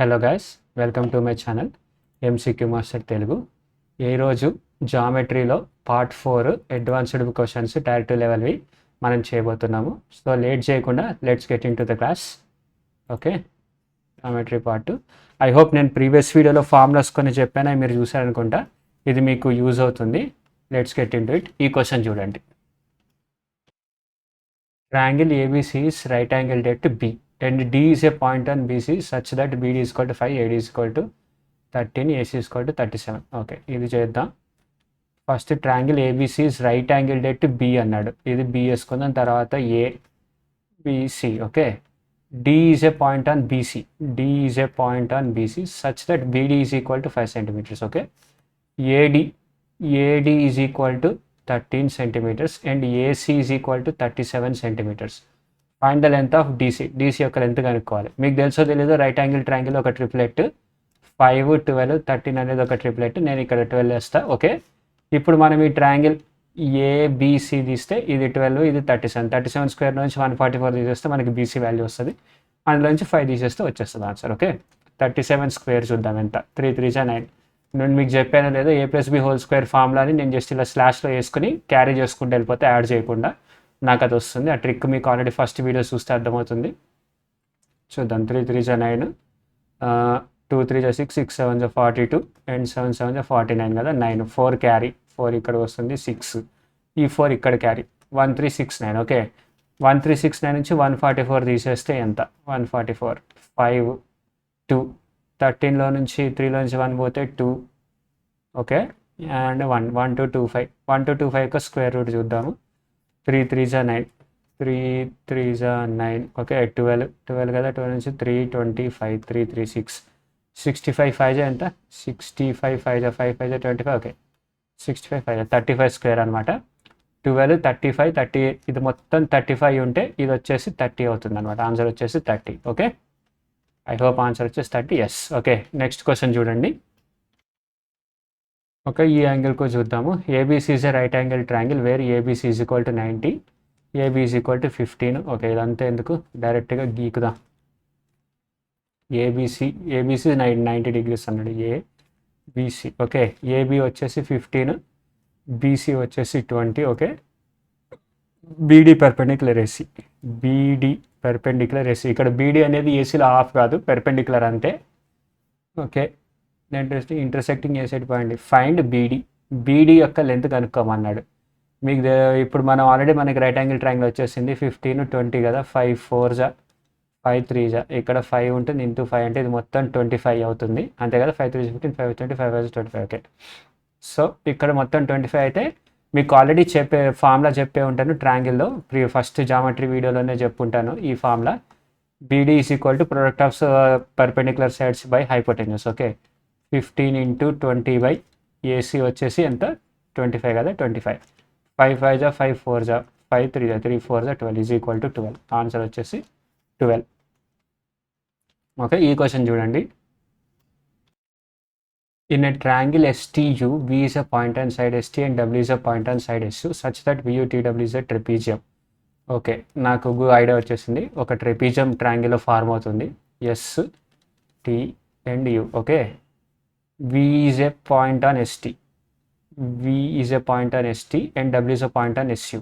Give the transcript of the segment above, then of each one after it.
Hello guys, welcome to my channel MCQ master Telugu. ఈరోజు జామెట్రీలో part 4 advanced questions tyre 2 లెవెల్వి మనం చేయబోతున్నాము. So late చేయకుండా let's get in to the class. Okay, geometry part. I hope నేను previous వీడియోలో formulas కొన్ని చెప్పాను, మీరు చూసారనుకుంటా. ఇది మీకు యూజ్ అవుతుంది. Let's get in to it. ఈ క్వశ్చన్ చూడండి. Triangle ABC is right angled at B and D is a point on BC such that BD is equal to 5, AD is equal to 13, AC is equal to 37. Okay, ఇది చేద్దాం. First triangle ABC is right angled at B అన్నాడు. ఇది B వేసుకుందాం. తర్వాత ABC. Okay, D is a point on BC. D is a point on BC such that BD is equal to 5 centimeters. Okay, AD is equal to 13 centimeters and AC is equal to 37 centimeters. Find the length of DC. DC యొక్క length కనుక్కోవాలి. మీకు తెలుసో తెలీదో, right angle triangle ఒక triplet 5, 12, 13 అనేది ఒక triplet. నేను ఇక్కడ 12 వేస్తా. ఓకే, ఇప్పుడు మనం ఈ ట్రయాంగిల్ ABC తీస్తే ఇది 12, ఇది 37 స్క్వేర్ నుంచి 144 తీసేస్తే మనకి BC వాల్యూ వస్తుంది. అందులో నుంచి 5 తీసేస్తే వచ్చేస్తుంది ఆన్సర్. ఓకే, 37 స్క్వేర్ చూద్దాం ఎంత. 3 3 9. నేను మీకు చెప్పాను లేదా A+B² ఫార్ములాని నేను జస్ట్ ఇలా స్లాష్లో వేసుకుని క్యారీ చేసుకుంటూ వెళ్ళిపోతే యాడ్ చేయకుండా నాకు అది వస్తుంది. ఆ ట్రిక్ మీకు ఆల్రెడీ ఫస్ట్ వీడియో చూస్తే అర్థమవుతుంది. చూద్దాం. 3 3 9, 2 3 6, 6 7 42 అండ్ 7 7 49 కదా. 9 4 క్యారీ, 4 ఇక్కడ వస్తుంది, 6 ఈ 4 ఇక్కడ క్యారీ, 1369. ఓకే, 1369 నుంచి 144 తీసేస్తే ఎంత? 144, 5 2, 13లో నుంచి 3లో నుంచి 1 పోతే 2. ఓకే, అండ్ 1 1 2 2 5 1 2 2 5 యొక్క స్క్వేర్ రూట్ చూద్దాము. 3 3 9, 3 3 9. ఓకే, 12 కదా. 12 నుంచి 3 25, 3 3 6, 65 5 ఎంత? 65 5 5 5 25. ఓకే, 65 5 35 స్క్వేర్ అనమాట. 12 35 30, ఇది మొత్తం 35 ఉంటే ఇది వచ్చేసి 30 అవుతుంది అనమాట. ఆన్సర్ వచ్చేసి 30. ఓకే, ఐ హోప్ ఆన్సర్ వచ్చేసి 30. ఎస్. ఓకే, నెక్స్ట్ క్వశ్చన్ చూడండి. ఓకే, ఈ యాంగిల్కు చూద్దాము. ABC is a right angle triangle where ABC is equal to 90, AB is equal to 15. Okay, ఇదంతా ఎందుకు, డైరెక్ట్గా గీకుదాం. ABC 90 degrees అన్నాడు. ABC. ఓకే, AB వచ్చేసి 15, BC వచ్చేసి 20. Okay, BD perpendicular AC. BD perpendicular AC. ఇక్కడ BD అనేది ఏసీలో హాఫ్ కాదు, పెర్పెండిక్యులర్ అంతే. ఓకే, ఇంటర్సెక్టింగ్ ఏ సైడ్ పాయింట్. ఫైండ్ BD యొక్క లెంత్ కనుక్కోమన్నాడు. మీకు ఇప్పుడు మనం ఆల్రెడీ మనకి రైట్ యాంగిల్ ట్రయాంగిల్ వచ్చేసింది. 15 20 కదా. 5 4 5 3 ఇక్కడ 5 ఉంటుంది, ఇంటూ 5 అంటే ఇది మొత్తం 25 అవుతుంది అంతే కదా. 5 3 15, 5 20, 5 5 25. ఓకే, సో ఇక్కడ మొత్తం 25 అయితే మీకు ఆల్రెడీ ఫార్ములా చెప్పే ఉంటాను ట్రయాంగిల్లో. ఫస్ట్ జామెట్రీ వీడియోలోనే చెప్పుంటాను ఈ formula. BD is equal to product of perpendicular sides by hypotenuse. Okay, 15 into 20 by AC వచ్చేసి ఎంత? 25 కదా. 25, 5 5 5 4 5 3 3 4 12 is equal to 12. ఆన్సర్ వచ్చేసి 12. ఓకే, ఈ క్వశ్చన్ చూడండి. In a triangle STU, V is a point on side ST and W is a point on side SU such that VUTW is a trapezium. Okay, నాకు idea వచ్చేసింది. ఒక trapezium ట్రయాంగిల్లో form అవుతుంది. ST and U. Okay, V is a point on ST. V is a point on ST and W is a point on SU.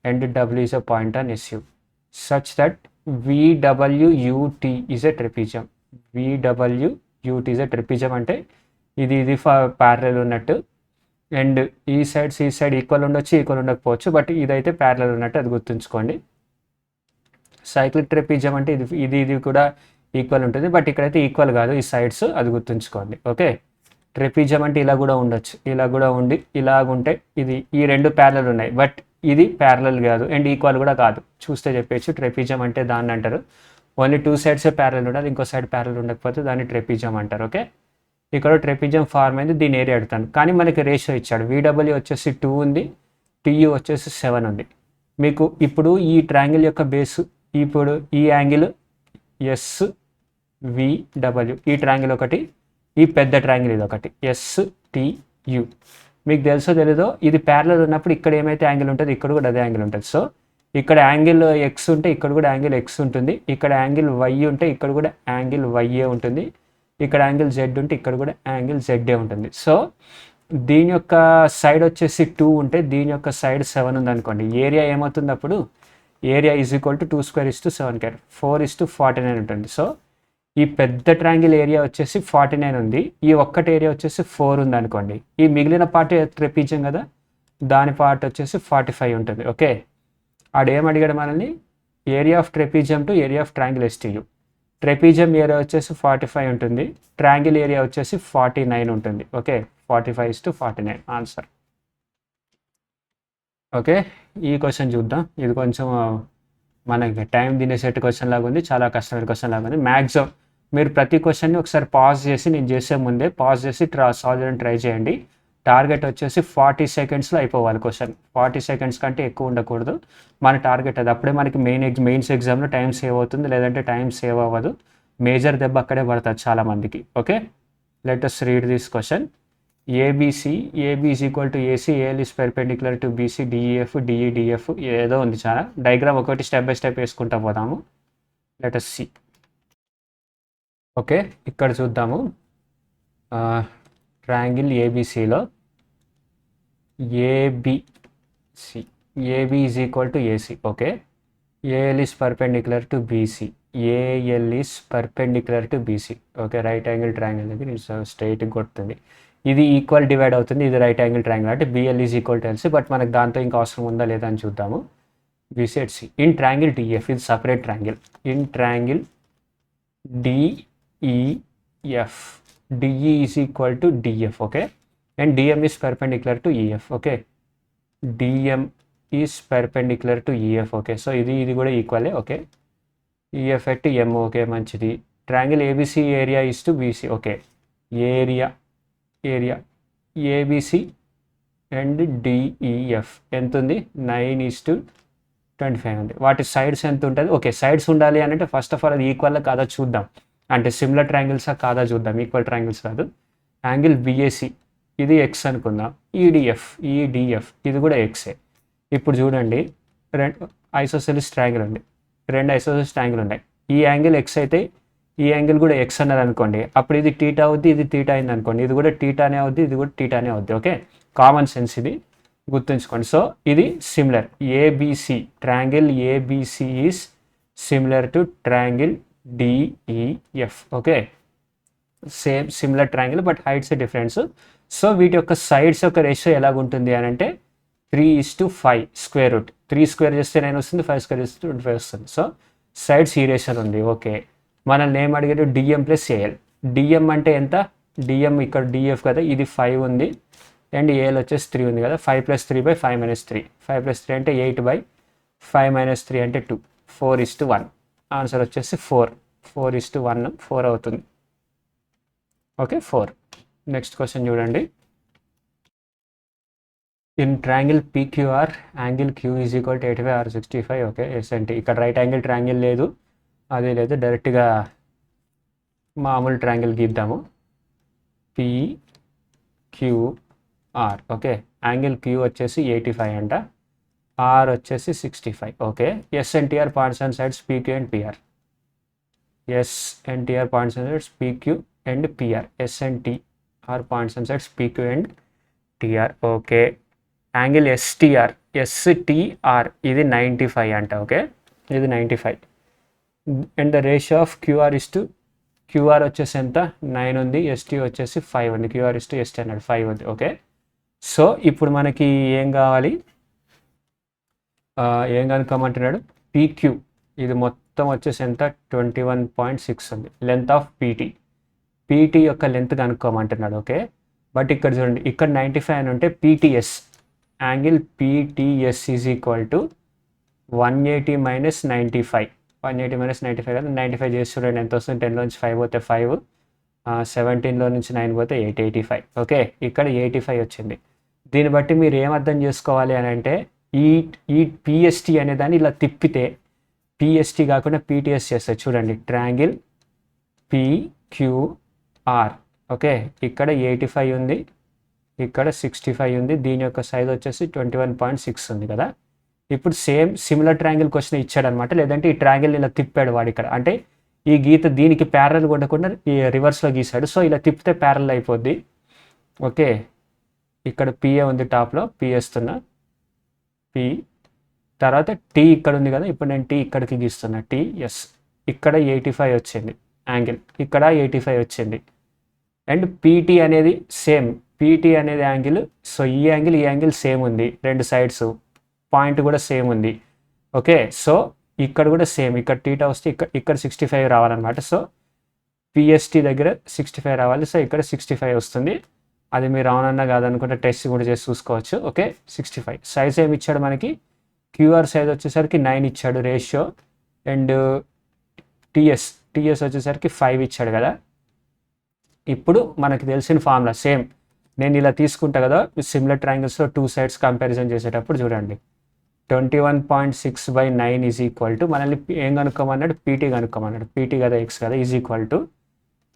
And W is a point on SU such that VWUT is a trapezium. VWUT is a trapezium అంటే ఇది parallel ఉన్నట్టు. And ఈ side equal ఉండొచ్చు, equal ఉండకపోవచ్చు, but ఇదైతే parallel ఉన్నట్టు, అది గుర్తుంచుకోండి. సైక్లిక్ ట్రెపీజియం అంటే ఇది కూడా ఈక్వల్ ఉంటుంది, బట్ ఇక్కడైతే ఈక్వల్ కాదు ఈ సైడ్స్, అది గుర్తుంచుకోండి. ఓకే, ట్రెపీజియం అంటే ఇలా కూడా ఉండొచ్చు, ఇలా కూడా ఉండి ఇలాగుంటే ఈ రెండు ప్యారలల్ ఉన్నాయి, బట్ ఇది ప్యారలల్ కాదు అండ్ ఈక్వల్ కూడా కాదు. చూస్తే చెప్పేచ్చు ట్రెపీజియం అంటే దాన్ని అంటారు. ఓన్లీ 2 sides ప్యారలల్ ఉండాలి, ఇంకో సైడ్ ప్యారలల్ ఉండకపోతే దాన్ని ట్రెపీజియం అంటారు. ఓకే, ఇక్కడ ట్రెపీజియం ఫార్మ్ అయింది, దీని ఏరియా అడుగుతాను. కానీ మనకి రేషియో ఇచ్చాడు. VW వచ్చేసి 2 ఉంది, TU వచ్చేసి 7 ఉంది. మీకు ఇప్పుడు ఈ ట్రయాంగిల్ యొక్క బేసు, ఇప్పుడు ఈ యాంగిల్ SVW, ఈ ట్రయాంగిల్ ఒకటి, ఈ పెద్ద ట్రయాంగిల్ ఇది ఒకటి, STU. మీకు తెలుసో తెలీదో, ఇది ప్యారలల్ ఉన్నప్పుడు ఇక్కడ ఏమైతే యాంగిల్ ఉంటుంది ఇక్కడ కూడా అదే యాంగిల్ ఉంటుంది. సో ఇక్కడ యాంగిల్ ఎక్స్ ఉంటే ఇక్కడ కూడా యాంగిల్ ఎక్స్ ఉంటుంది, ఇక్కడ యాంగిల్ వై ఉంటే ఇక్కడ కూడా యాంగిల్ వైఏ ఉంటుంది, ఇక్కడ యాంగిల్ జెడ్ ఉంటే ఇక్కడ కూడా యాంగిల్ జెడ్ఏ ఉంటుంది. సో దీని యొక్క సైడ్ వచ్చేసి 2 ఉంటే దీని యొక్క సైడ్ 7 ఉంది అనుకోండి, ఏరియా ఏమవుతుంది అప్పుడు, ఏరియా ఈజ్ ఈక్వల్ టు 2² 4:49 ఉంటుంది. సో ఈ పెద్ద ట్రయాంగిల్ ఏరియా వచ్చేసి 49 ఉంది, ఈ ఒక్కటి ఏరియా వచ్చేసి 4 ఉంది అనుకోండి, ఈ మిగిలిన పార్ట్ ట్రెపీజియం కదా, దాని పార్ట్ వచ్చేసి 45 ఉంటుంది. ఓకే, ఆడేం అడిగాడు మనల్ని, area of trapezium to area of triangle STU. Trapezium area వచ్చేసి 45 ఉంటుంది, ట్రయాంగిల్ ఏరియా వచ్చేసి 49 ఉంటుంది. Okay, 45:49 answer. ఓకే, ఈ క్వశ్చన్ చూద్దాం. ఇది కొంచెం మనకి టైం తినేసేట్ క్వశ్చన్ లాగా ఉంది, చాలా కష్టమైన క్వశ్చన్ లాగా ఉంది. మ్యాక్సిమం మీరు ప్రతి క్వశ్చన్ని ఒకసారి పాజ్ చేసి, నేను చేసే ముందే పాజ్ చేసి సాల్వ్ చేయడానికి ట్రై చేయండి. టార్గెట్ వచ్చేసి 40 సెకండ్స్లో అయిపోవాలి క్వశ్చన్, 40 సెకండ్స్ కంటే ఎక్కువ ఉండకూడదు మన టార్గెట్. అది అప్పుడే మనకి మెయిన్స్ ఎగ్జామ్లో టైం సేవ్ అవుతుంది, లేదంటే టైం సేవ్ అవ్వదు, మేజర్ దెబ్బ అక్కడే పడుతుంది చాలామందికి. Okay, let us read this question. ABC, AB is equal to AC, AL is perpendicular to BC, DEF, DE, DF ఏదో ఉంది, చాలా డయాగ్రామ్ ఒకటి స్టెప్ బై స్టెప్ వేసుకుంటా పోదాము. Let us see. ఓకే, ఇక్కడ చూద్దాము. ట్రయాంగిల్ ఏబిసిలో AB is equal to AC. Okay, AL is perpendicular to BC, AL is perpendicular to BC. Okay, right angle triangle దగ్గర స్ట్రైట్ కొడుతుంది, ఇది ఈక్వల్ డివైడ్ అవుతుంది, ఇది రైట్ యాంగిల్ ట్రయాంగిల్ అంటే BL is equal to LC. But మనకు దాంతో ఇంకా అవసరం ఉందా లేదా అని చూద్దాము. BC at C in triangle DF, ఇది separate triangle. In triangle DEF, DE is equal to DF. Okay, and DM is perpendicular to EF. Okay, DM is perpendicular to EF. Okay, so ఇది కూడా ఈక్వలే. Okay, EF at M. Okay, మంచిది. Triangle ABC area is to BC. Okay, area ABC and DEF ఎంత ఉంది, 9:25 ఉంది. వాటి sides ఎంత ఉంటుంది. ఓకే, సైడ్స్ ఉండాలి అని అంటే ఫస్ట్ ఆఫ్ ఆల్ అది ఈక్వల్ కాదా చూద్దాం, అంటే సిమిలర్ ట్రయాంగిల్సా కాదా చూద్దాం, ఈక్వల్ ట్రయాంగిల్స్ కాదు. యాంగిల్ BAC ఇది ఎక్స్ అనుకుందాం, EDF ఇది కూడా ఎక్సే. ఇప్పుడు చూడండి, రెండు ఐసోసెలిస్ ట్రయాంగిల్ ఉంది, రెండు ఐసోసెలిస్ ట్రయాంగిల్ ఉన్నాయి, ఈ యాంగిల్ ఎక్స్ అయితే ఈ యాంగిల్ కూడా ఎక్స్ అన్నారు అనుకోండి, అప్పుడు ఇది టీటా అవుద్ది, ఇది టీటా అయింది అనుకోండి, ఇది కూడా టీటానే అవుద్ది, ఇది కూడా టీటానే అవుద్ది. ఓకే, కామన్ సెన్స్ ఇది గుర్తుంచుకోండి. సో ఇది similar, ABC triangle ABC is similar to triangle DEF. Okay, same similar triangle but heights difference. So వీటి యొక్క సైడ్స్ యొక్క రేషియో ఎలాగుంటుంది అని అంటే 3:5 స్క్వేర్ రూట్, 3 స్క్వేర్ చేస్తే 9 వస్తుంది, 5 స్క్వేర్ చేస్తే 25 వస్తుంది. సో సైడ్స్ ఈ రేషియో ఉంది. ఓకే, మనల్ని ఏం అడిగారు, DM + AL. DM అంటే ఎంత, DM ఇక్కడ DF కదా, ఇది 5 ఉంది అండ్ AL వచ్చేసి 3 ఉంది కదా, 5 + 3/5 - 3, 5 + 3 అంటే 8/5 - 3 అంటే 2, 4:1. ఆన్సర్ వచ్చేసి 4:1 4 అవుతుంది. ఓకే, 4. నెక్స్ట్ క్వశ్చన్ చూడండి. In triangle PQR, angle Q is equal to 85 or 65. Okay, SNT. ఇక్కడ రైట్ యాంగిల్ ట్రయాంగిల్ లేదు, అదే లేదు, డైరెక్ట్గా మామూలు ట్రయాంగిల్ గీద్దాము. PQR. ఓకే, యాంగిల్ Q వచ్చేసి 85 అంట, R వచ్చేసి 65. Okay, SNTR points and sides PQ and PR. SNTR points and sides PQ and PR. SNTR points and sides PQ and TR. Okay, angle STR ఇది 95 అంట. Okay, ఇది 95 and the ratio of QR వచ్చేసి ఎంత, 9 ఉంది, ST వచ్చేసి 5 ఉంది, QR:ST అన్నాడు, 5 ఉంది. ఓకే, సో ఇప్పుడు మనకి ఏం కావాలి, ఏం కనుక్కోమంటున్నాడు, PQ ఇది మొత్తం వచ్చేసి ఎంత, 21.6 ఉంది. లెంత్ ఆఫ్ PT యొక్క లెంత్ కనుక్కోమంటున్నాడు. ఓకే, బట్ ఇక్కడ చూడండి, ఇక్కడ 95 అని ఉంటే PTS, angle PTS is equal to 180 - 95. 180 - 95 కదా, 95 చేసి చూడండి ఎంత వస్తుంది, 10 నుంచి 5 పోతే 5, 17లో నుంచి 9 పోతే 8, 85. ఓకే, ఇక్కడ 85 వచ్చింది. దీన్ని బట్టి మీరు ఏం అర్థం చేసుకోవాలి అని అంటే, ఈ PST అనే దాన్ని ఇలా తిప్పితే PST కాకుండా PTS చేస్తారు. చూడండి, ట్రయాంగిల్ PQR. ఓకే, ఇక్కడ 85 ఉంది, ఇక్కడ 65 ఉంది, దీని యొక్క సైజ్ వచ్చేసి 21.6 ఉంది కదా, ఇప్పుడు సిమిలర్ ట్రయాంగిల్ క్వశ్చన్ ఇచ్చాడు అనమాట, లేదంటే ఈ ట్రయాంగిల్ ఇలా తిప్పాడు వాడు ఇక్కడ, అంటే ఈ గీత దీనికి ప్యారల్ కొట్టకుండా ఈ రివర్స్లో గీసాడు. సో ఇలా తిప్పితే ప్యారల్ అయిపోద్ది. ఓకే, ఇక్కడ పిఏ ఉంది, టాప్లో పి వేస్తున్నా, పి తర్వాత టీ ఇక్కడ ఉంది కదా, ఇప్పుడు నేను టీ ఇక్కడికి గీస్తున్నా, టీ ఎస్. ఇక్కడ 85 వచ్చింది యాంగిల్, ఇక్కడ 85 వచ్చింది. అండ్ పీటీ అనేది సేమ్, పీటీ అనేది యాంగిల్. సో ఈ యాంగిల్ సేమ్ ఉంది, రెండు సైడ్స్ పాయింట్ కూడా సేమ్ ఉంది. ఓకే, సో ఇక్కడ కూడా సేమ్, ఇక్కడ టీటా వస్తే ఇక్కడ 65 రావాలన్నమాట. సో పిఎస్టీ దగ్గర 65 రావాలి. సో ఇక్కడ 65 వస్తుంది. అది మీరు అవునన్నా కాదనుకుంటే టెస్ట్ కూడా చేసి చూసుకోవచ్చు. ఓకే, 65 సైజ్ ఏమి ఇచ్చాడు మనకి, క్యూఆర్ సైజ్ వచ్చేసరికి 9 ఇచ్చాడు రేషియో. అండ్ టీఎస్ వచ్చేసరికి 5 ఇచ్చాడు కదా. ఇప్పుడు మనకి తెలిసిన ఫార్ములా సేమ్, నేను ఇలా తీసుకుంటా కదా సిమిలర్ ట్రయాంగిల్స్లో టూ సైడ్స్ కంపారిజన్ చేసేటప్పుడు చూడండి, 21.6/9 ఈజ్ ఈక్వల్ టు, మనల్ని ఏం కనుక్కోమన్నాడు, పీటీ కనుక్కోమన్నాడు, పీటీ కదా ఎక్స్ కదా, is equal to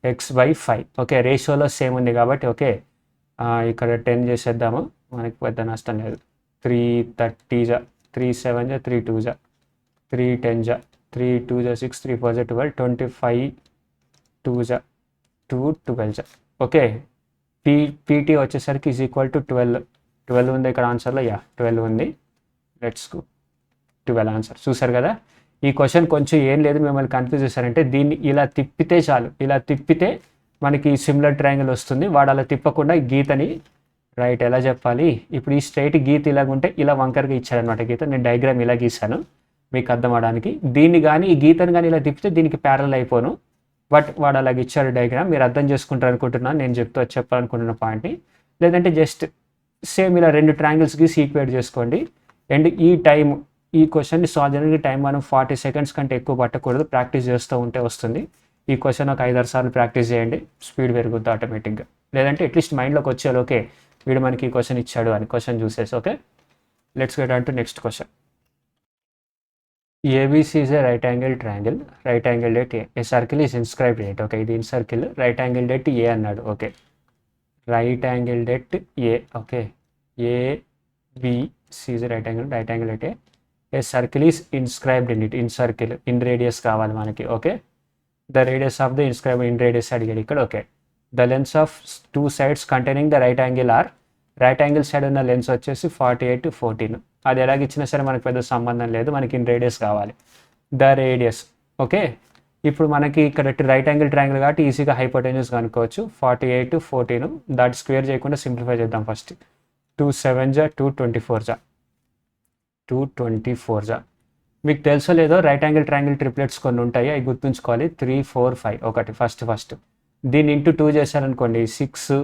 x/5. Okay, రేషియోలో సేమ్ ఉంది కాబట్టి ఓకే, ఇక్కడ 10 చేసేద్దాము, మనకి పెద్ద నష్టం లేదు. 330 3 7 3 2 3 10 3 2 6 3 4 12 25 2 2 12. ఓకే, పీటీ వచ్చేసరికి ఈజ్ ఈక్వల్ టు 12 ఉంది ఇక్కడ ఆన్సర్లో, 12 ఉంది. Let's go 12 answer. చూసారు కదా, ఈ క్వశ్చన్ కొంచెం ఏం లేదు మిమ్మల్ని కన్ఫ్యూజ్ చేశారంటే, దీన్ని ఇలా తిప్పితే చాలు, ఇలా తిప్పితే మనకి సిమిలర్ ట్రయాంగిల్ వస్తుంది. వాడు అలా తిప్పకుండా గీతని రైట్ ఎలా చెప్పాలి, ఇప్పుడు ఈ స్ట్రైట్ గీత ఇలాగుంటే ఇలా వంకరగా ఇచ్చాడనమాట గీత, నేను డయాగ్రామ్ ఇలా గీసాను మీకు అర్థం అవడానికి. దీన్ని కానీ ఈ గీతను కానీ ఇలా తిప్పితే దీనికి ప్యారల్ అయిపోను, బట్ వాడు అలాగ ఇచ్చాడు డయాగ్రామ్, మీరు అర్థం చేసుకుంటారు అనుకుంటున్నాను, నేను చెప్పాలనుకుంటున్న పాయింట్ని. లేదంటే జస్ట్ సేమ్ ఇలా రెండు ట్రయాంగిల్స్ గీసి ఈక్వేట్ చేసుకోండి. అండ్ ఈ క్వశ్చన్ని సాల్వ్ చేయడానికి టైం మనం 40 సెకండ్స్ కంటే ఎక్కువ పట్టకూడదు, ప్రాక్టీస్ చేస్తూ ఉంటే వస్తుంది. ఈ క్వశ్చన్ ఒక 5-6 సార్లు ప్రాక్టీస్ చేయండి, స్పీడ్ పెరుగుద్ది ఆటోమేటిక్గా. లేదంటే అట్లీస్ట్ మైండ్లోకి వచ్చేయాలి, ఓకే వీడు మనకి ఈ క్వశ్చన్ ఇచ్చాడు అని క్వశ్చన్ చూసేసి. Okay, let's get on to next question. ABC is a right angle triangle, right angled at A circle is inscribed in it. Okay, ఇది in circle, right angled at A అన్నాడు. Okay, right angled at A. Okay, ABC is a right angle at A circle is inscribed in it. In circle, in radius కావాలి మనకి. Okay, the radius of the inscribe, in radius అడిగాడు ఇక్కడ. Okay, the lengths of two sides containing the right angle are, right angle side ఉన్న lengths వచ్చేసి 48 14. అది ఎలాగ ఇచ్చినా సరే మనకు పెద్ద సంబంధం లేదు, మనకి ఇన్ రేడియస్ కావాలి. The radius. ఓకే, ఇప్పుడు మనకి ఇక్కడ రైట్ యాంగిల్ ట్రయాంగిల్ కాబట్టి ఈజీగా హైపోటెన్యూస్ కనుక్కోవచ్చు. 48 14 దాటి స్క్వేర్ చేయకుండా సింప్లిఫై చేద్దాం ఫస్ట్. 2 7 224 224. మీకు తెలుసో లేదో రైట్ యాంగిల్ ట్రయాంగిల్ ట్రిప్లెట్స్ కొన్ని ఉంటాయి, అవి గుర్తుంచుకోవాలి. 3 4 5 ఒకటి ఫస్ట్ దీన్ని ఇంటూ 2 చేశారనుకోండి 6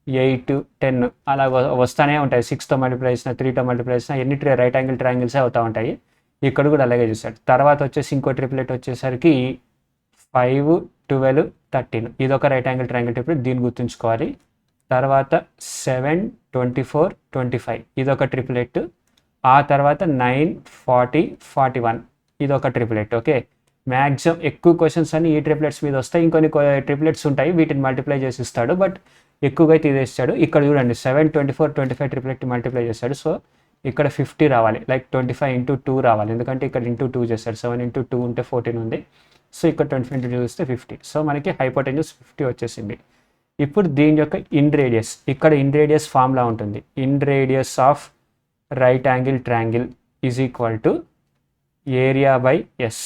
8 10 అలా వస్తూనే ఉంటాయి. 6తో మల్టిప్లై చేసిన, 3తో మల్టిప్లై చేసిన, ఎన్ని రైట్ యాంగిల్ ట్రయాంగిల్సే అవుతూ ఉంటాయి. ఇక్కడ కూడా అలాగే చూసాడు. తర్వాత వచ్చేసి ఇంకో ట్రిప్లెట్ వచ్చేసరికి 5 12 13, ఇదొక రైట్ యాంగిల్ ట్రయాంగిల్ ట్రిప్లెట్, దీన్ని గుర్తుంచుకోవాలి. తర్వాత 7 24 25, ఇదొక ట్రిప్లెట్. ఆ తర్వాత 9 40 41, ఇదొక ట్రిప్లెట్. ఓకే, మ్యాక్సిమం ఎక్కువ క్వశ్చన్స్ అన్ని ఈ ట్రిప్లెట్స్ మీద వస్తాయి. ఇంకొన్ని ట్రిప్లెట్స్ ఉంటాయి, వీటిని మల్టిప్లై చేసి ఇస్తాడు, బట్ ఎక్కువగా అయితే ఇది ఇస్తాడు. ఇక్కడ చూడండి 7 24 25 ట్రిప్లెట్ మల్టిప్లై చేస్తాడు. సో ఇక్కడ 50 రావాలి, లైక్ 25 into 2 రావాలి, ఎందుకంటే ఇక్కడ ఇంటూ 2 చేస్తాడు. 7 into 2 ఉంటే 14 ఉంది. సో ఇక్కడ 25 into 2 వస్తే 50. సో మనకి హైపోటెన్యూస్ 50 వచ్చేసింది. ఇప్పుడు దీని యొక్క ఇన్ రేడియస్, ఇక్కడ ఇన్ రేడియస్ ఫార్ములా ఉంటుంది. In radius of right angle triangle is equal to area by S.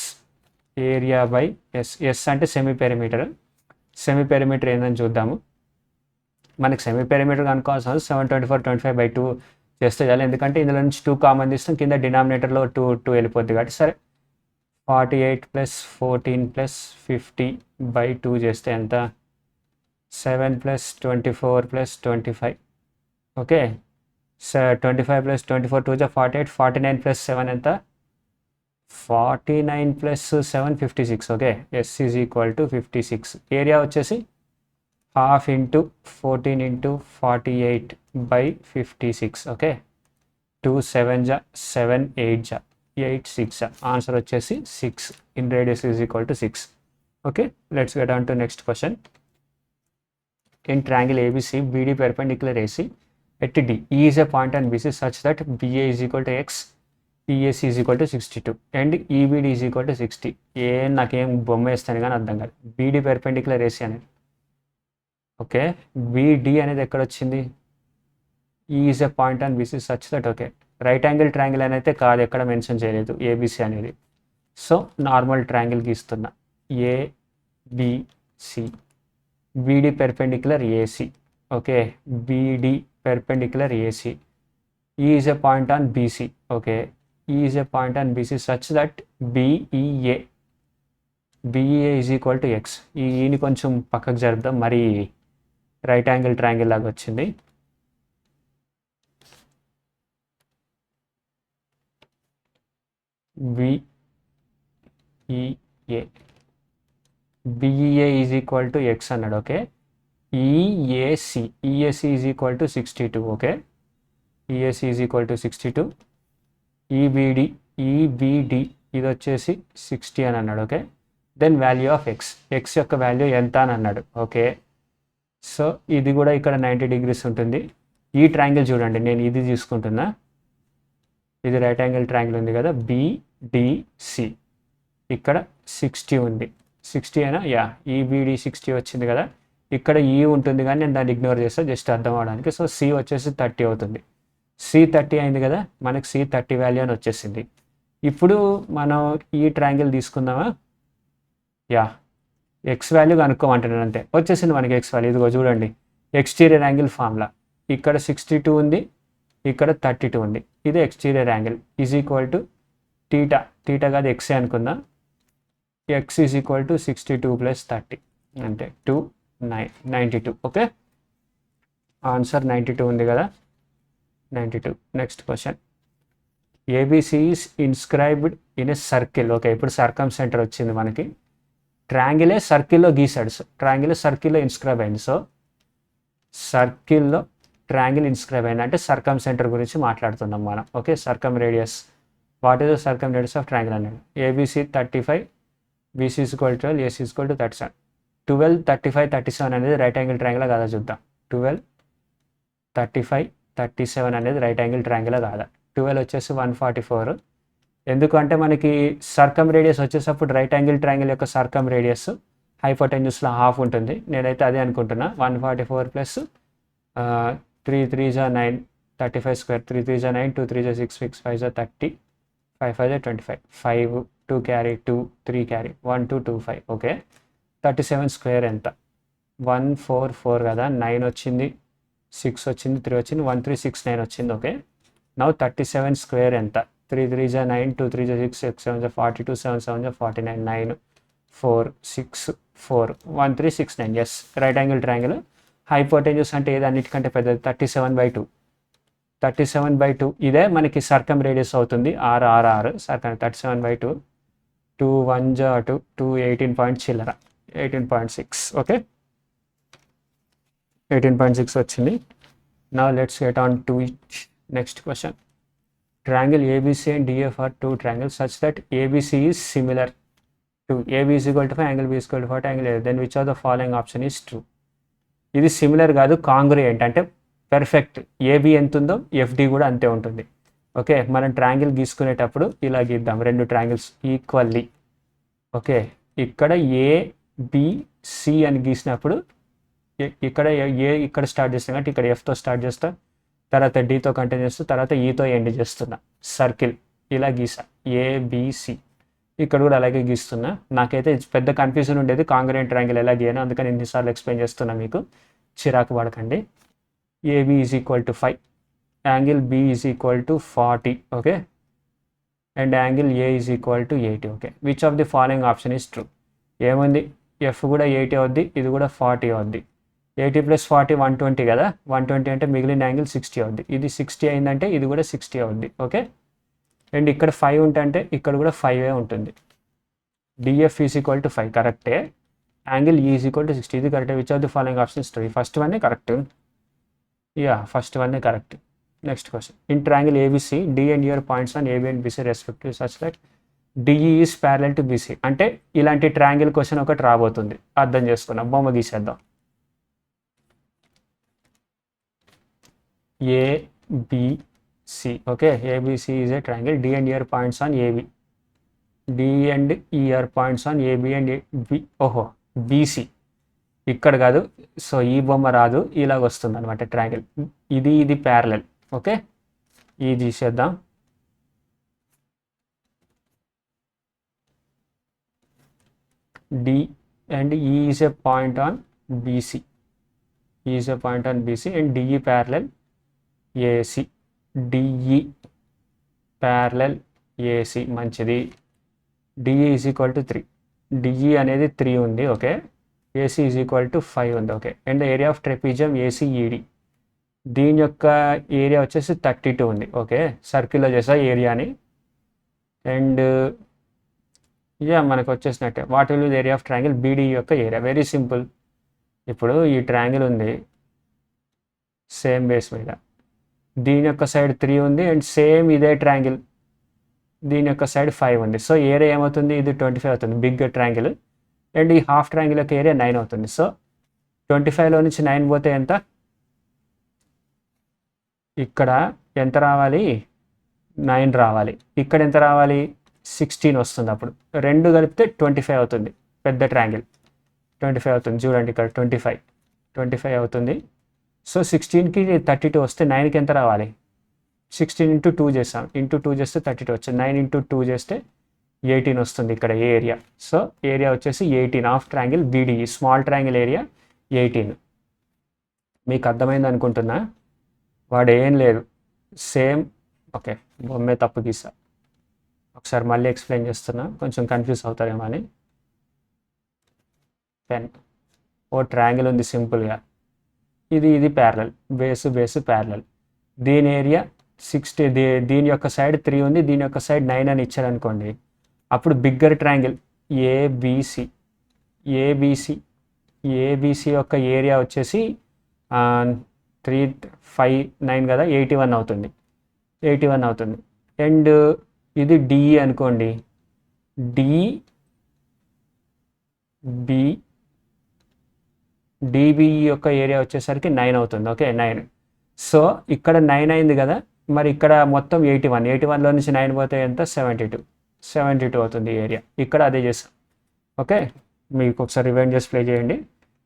Area by S. S అంటే సెమీ పెరిమీటర్. సెమీ పెరిమీటర్ ఏందని చూద్దాము. మనకి సెమీ పెరిమీటర్ కనుక్కోవాల్సిన 724/25/2 చేస్తే చాలు, ఎందుకంటే ఇందులో నుంచి 2 కామన్ తీస్తాం, కింద డినామినేటర్లో 2 వెళ్ళిపోద్ది కాబట్టి. సరే, 48 + 14 + 50/2 చేస్తే ఎంత, 7 + 24 + 25. ఓకే, 25 + 24 2 48, 49 + 7 ఎంత, 49 + 7 56. Okay, S is equal to 56. Area వచ్చేసి 1/2 into 14 into 48/56. ఓకే, 2 7 7 8 8 6. ఆన్సర్ వచ్చేసి 6. In radius is equal to 6. Okay, let's get on to next question. In triangle ABC, BD perpendicular AC at D. E is a point on BC such that BA is equal to X, EAC is equal to 62 and EBD is equal to 60. నాకేం బొమ్మ వేస్తాను కానీ అర్థం కాదు. BD perpendicular AC అనేది okay. BD అనేది ఎక్కడ వచ్చింది? Is a point on BC such that okay. Right angle triangle అని అయితే కాదు, ఎక్కడ మెన్షన్ చేయలేదు ఏబీసీ అనేది. సో నార్మల్ ట్రయాంగిల్ గీస్తున్నా. ABC, BD perpendicular AC. Okay, BD perpendicular AC. Is a point on BC. Okay, is a point on BC such that BEA is equal to X. ఈని కొంచెం పక్కకు జరుపుదాం, మరి right angle triangle లాగా వచ్చింది. BEA is equal to X అన్నాడు. Okay, EAC is equal to 62. Okay, EAC is equal to 62. EBD ఇది వచ్చేసి 60 అని అన్నాడు. Okay, then value of X యొక్క వాల్యూ ఎంత అని అన్నాడు. ఓకే, సో ఇది కూడా ఇక్కడ 90 degrees ఉంటుంది. ఈ ట్రయాంగిల్ చూడండి, నేను ఇది తీసుకుంటున్నా. ఇది రైట్ యాంగిల్ ట్రయాంగిల్ ఉంది కదా, బిడిసి. ఇక్కడ 60 ఉంది. 60 అయినా ఈబీడి 60 వచ్చింది కదా. ఇక్కడ ఈ ఉంటుంది కానీ నేను దాన్ని ఇగ్నోర్ చేస్తాను జస్ట్ అర్థం అవడానికి. సో సి వచ్చేసి 30 అవుతుంది. సి 30 అయింది కదా, మనకి సి 30 వాల్యూ అని వచ్చేసింది. ఇప్పుడు మనం ఈ ట్రయాంగిల్ తీసుకుందామా? ఎక్స్ వాల్యూ కనుక్కోమంటున్నాను అంతే. వచ్చేసింది మనకి ఎక్స్ వాల్యూ. ఇదిగో చూడండి, ఎక్స్టీరియర్ యాంగిల్ ఫార్ములా. ఇక్కడ 62 ఉంది, ఇక్కడ 32 ఉంది. ఇది exterior angle is equal to theta కాదు ఎక్సే అనుకుందాం. ఎక్స్ ఈజ్ ఈక్వల్ టు 62 + 30 అంటే 92. ఓకే, ఆన్సర్ 92 ఉంది కదా, 92. Next question. ABC is inscribed in a circle. Okay, ఇప్పుడు సర్కమ్ సెంటర్ వచ్చింది మనకి. ట్రయాంగిలే సర్కిల్లో గీసాడు. ట్రయాంగిల్ సర్కిల్లో ఇన్స్క్రైబ్ అయింది. సో సర్కిల్లో ట్రయాంగిల్ ఇన్స్క్రైబ్ అయింది అంటే సర్కమ్ సెంటర్ గురించి మాట్లాడుతున్నాం మనం. Okay, circumradius. What is the circumradius of triangle అన్నాడు. ABC 35, BC is equal to 12, AC is equal to 37. 12, 35, 37 అనేది రైట్ యాంగిల్ ట్రయాంగిల్ కాదా చూద్దాం. 12, 35, 37 అనేది రైట్ యాంగిల్ ట్రయాంగిల్ కాదా? 12 వచ్చేసి 144. ఎందుకంటే మనకి circum radius వచ్చేసప్పుడు right angle triangle యొక్క సర్కమ్ రేడియస్ హైపోటెన్యూస్లో హాఫ్ ఉంటుంది. నేనైతే అదే అనుకుంటున్నా. 144 + 3 3 = 9, 35 square. 3 3 = 9, 2 3 = 6, 6 5 = 30, 5 5 = 25, 5 2 carry 2 3 carry 1 2 2 5. Okay, 37 square ఎంత? 144 కదా, 9 వచ్చింది, 6 వచ్చింది, 3 వచ్చింది, 1369 వచ్చింది. ఓకే, నౌ 37 square ఎంత? 3 3 = 9, 2 3 = 6, 6 7 = 42, 7 7 = 49, 9 4 6 4 1369. S, right angle triangle. Hypotenuse అంటే ఏది అన్నిటికంటే పెద్దది? 37/2. 37/2 ఇదే మనకి సర్కమ్ రేడియస్ అవుతుంది. R circum 37/2. 2 1 = 2, 2 18 పాయింట్ చిల్లర, 18.6. ఓకే, 18.6 వచ్చింది. Now let's get on to it. Next question. Triangle ABC and DF are two triangles such that ABC is similar to AB is equal to 5, angle B is equal to 40, angle A. Then which of the following option is true? ఇది similar కాదు, కాంగ్రుయెంట్ అంటే perfect. AB ఎంత ఉందో FD కూడా అంతే ఉంటుంది. Okay, మనం triangle గీసుకునేటప్పుడు ఇలా గీద్దాం, రెండు ట్రయాంగిల్స్ ఈక్వల్లీ. ఓకే, ఇక్కడ ఏబిసి అని గీసినప్పుడు ఇక్కడ ఇక్కడ స్టార్ట్ చేస్తాం కాబట్టి ఇక్కడ ఎఫ్తో స్టార్ట్ చేస్తా, తర్వాత డీతో కంటిన్యూ చేస్తూ, తర్వాత ఈతో ఎండ్ చేస్తున్నా. సర్కిల్ ఇలా గీసా, ఏబిసి. ఇక్కడ కూడా అలాగే గీస్తున్నా. నాకైతే పెద్ద కన్ఫ్యూజన్ ఉండేది కాంగ్రుయెంట్ ట్రయాంగిల్ ఎలా గీయను, అందుకని ఎన్నిసార్లు ఎక్స్ప్లెయిన్ చేస్తున్నా, మీకు చిరాకు పడకండి. A B is equal to 5, angle B is equal to 40. Okay, and angle A is equal to 80. Okay, which of the following option is true? ఏముంది, ఎఫ్ కూడా 80 అవుద్ది, ఇది కూడా 40 అవుద్ది. 80 + 40 120 కదా, 120 అంటే మిగిలిన యాంగిల్ 60 అవుద్ది. ఇది 60 అయిందంటే ఇది కూడా 60 అవుద్ది. ఓకే, అండ్ ఇక్కడ 5 ఉంటే ఇక్కడ కూడా 5 ఉంటుంది. డిఎఫ్ ఈజ్ ఈక్వల్ టు 5 కరెక్టే. యాంగిల్ ఈ ఈజ్ ఈక్వల్ టు 60, ఇది కరెక్టే. Which of the following options true? First one correct. First one correct. Next question. In triangle ABC, D and your points on AB and BC respective such that DE is parallel to BC. అంటే ఇలాంటి triangle question ఒకటి రాబోతుంది, అర్థం చేసుకున్నాం. బొమ్మ గీసేద్దాం. ABC C. Okay, ABC is a triangle. D and E are points on AB. D and E are points on AB and B. ఓహో BC ఇక్కడ కాదు. సో ఈ బొమ్మ రాదు, ఇలాగ వస్తుంది అనమాట ట్రయాంగిల్. ఇది ప్యారలల్. ఓకే, ఇది తీసేద్దాం. D and E is a point on BC. E is a point on BC and DE parallel AC. DE parallel AC మంచిది. DE is equal to 3. DE అనేది 3 ఉంది. Okay, AC is equal to 5 ఉంది. Okay, and the area of trapezium ACED, దీని యొక్క area వచ్చేసి 32 ఉంది. Okay, సర్కిల్లో చేసా ఏరియాని. అండ్ మనకు వచ్చేసినట్టే. What will be the area of triangle BD యొక్క ఏరియా? Very simple. ఇప్పుడు ఈ ట్రయాంగిల్ ఉంది సేమ్ బేస్ మీద, దీని యొక్క సైడ్ 3 ఉంది అండ్ సేమ్ ఇదే ట్రయాంగిల్ దీని యొక్క సైడ్ 5 ఉంది. సో ఏరియా ఏమవుతుంది? ఇది 25 అవుతుంది, బిగ్ ట్రయాంగిల్. అండ్ ఈ హాఫ్ ట్రయాంగిల్ యొక్క ఏరియా 9 అవుతుంది. సో 25లో నుంచి 9 పోతే ఎంత? ఇక్కడ ఎంత రావాలి? 9 రావాలి. ఇక్కడ ఎంత రావాలి? 16 వస్తుంది. అప్పుడు రెండు కలిపితే 25 అవుతుంది. పెద్ద ట్రయాంగిల్ 25 అవుతుంది. చూడండి ఇక్కడ 25 అవుతుంది. సో 16కి 32 వస్తే 9కి ఎంత రావాలి? 16 ఇంటూ 2 చేస్తాం. ఇంటూ 2 చేస్తే 32 వచ్చింది. 9 ఇంటూ 2 చేస్తే 18 వస్తుంది ఇక్కడ ఏరియా. సో ఏరియా వచ్చేసి 18 of triangle BDE. Small triangle area 18. మీకు అర్థమైంది అనుకుంటున్నా. వాడు ఏం లేదు, సేమ్. ఓకే, బొమ్మే తప్పు గీసా. ఒకసారి మళ్ళీ ఎక్స్ప్లెయిన్ చేస్తున్నా, కొంచెం కన్ఫ్యూజ్ అవుతారేమో అని. పెన్ ఓ ట్రయాంగిల్ ఉంది సింపుల్గా. ఇది ప్యారలల్, బేస్ ప్యారలల్. దీని ఏరియా 60. దీని యొక్క సైడ్ 3 ఉంది, దీని యొక్క సైడ్ 9 అని ఇచ్చారు అనుకోండి. అప్పుడు బిగ్గర్ ట్రయాంగిల్ ABC యొక్క ఏరియా వచ్చేసి 3, 5, 9 కదా, 81 అవుతుంది. అండ్ ఇది DE అనుకోండి. DBE యొక్క ఏరియా వచ్చేసరికి 9 అవుతుంది. ఓకే, 9. సో ఇక్కడ 9 అయింది కదా, మరి ఇక్కడ మొత్తం 81లో నుంచి 9 పోతే ఎంత? 72 అవుతుంది ఏరియా. ఇక్కడ అదే చేస్తాం. ఓకే, మీకు ఒకసారి రివైండ్ చేసి ప్లే చేయండి.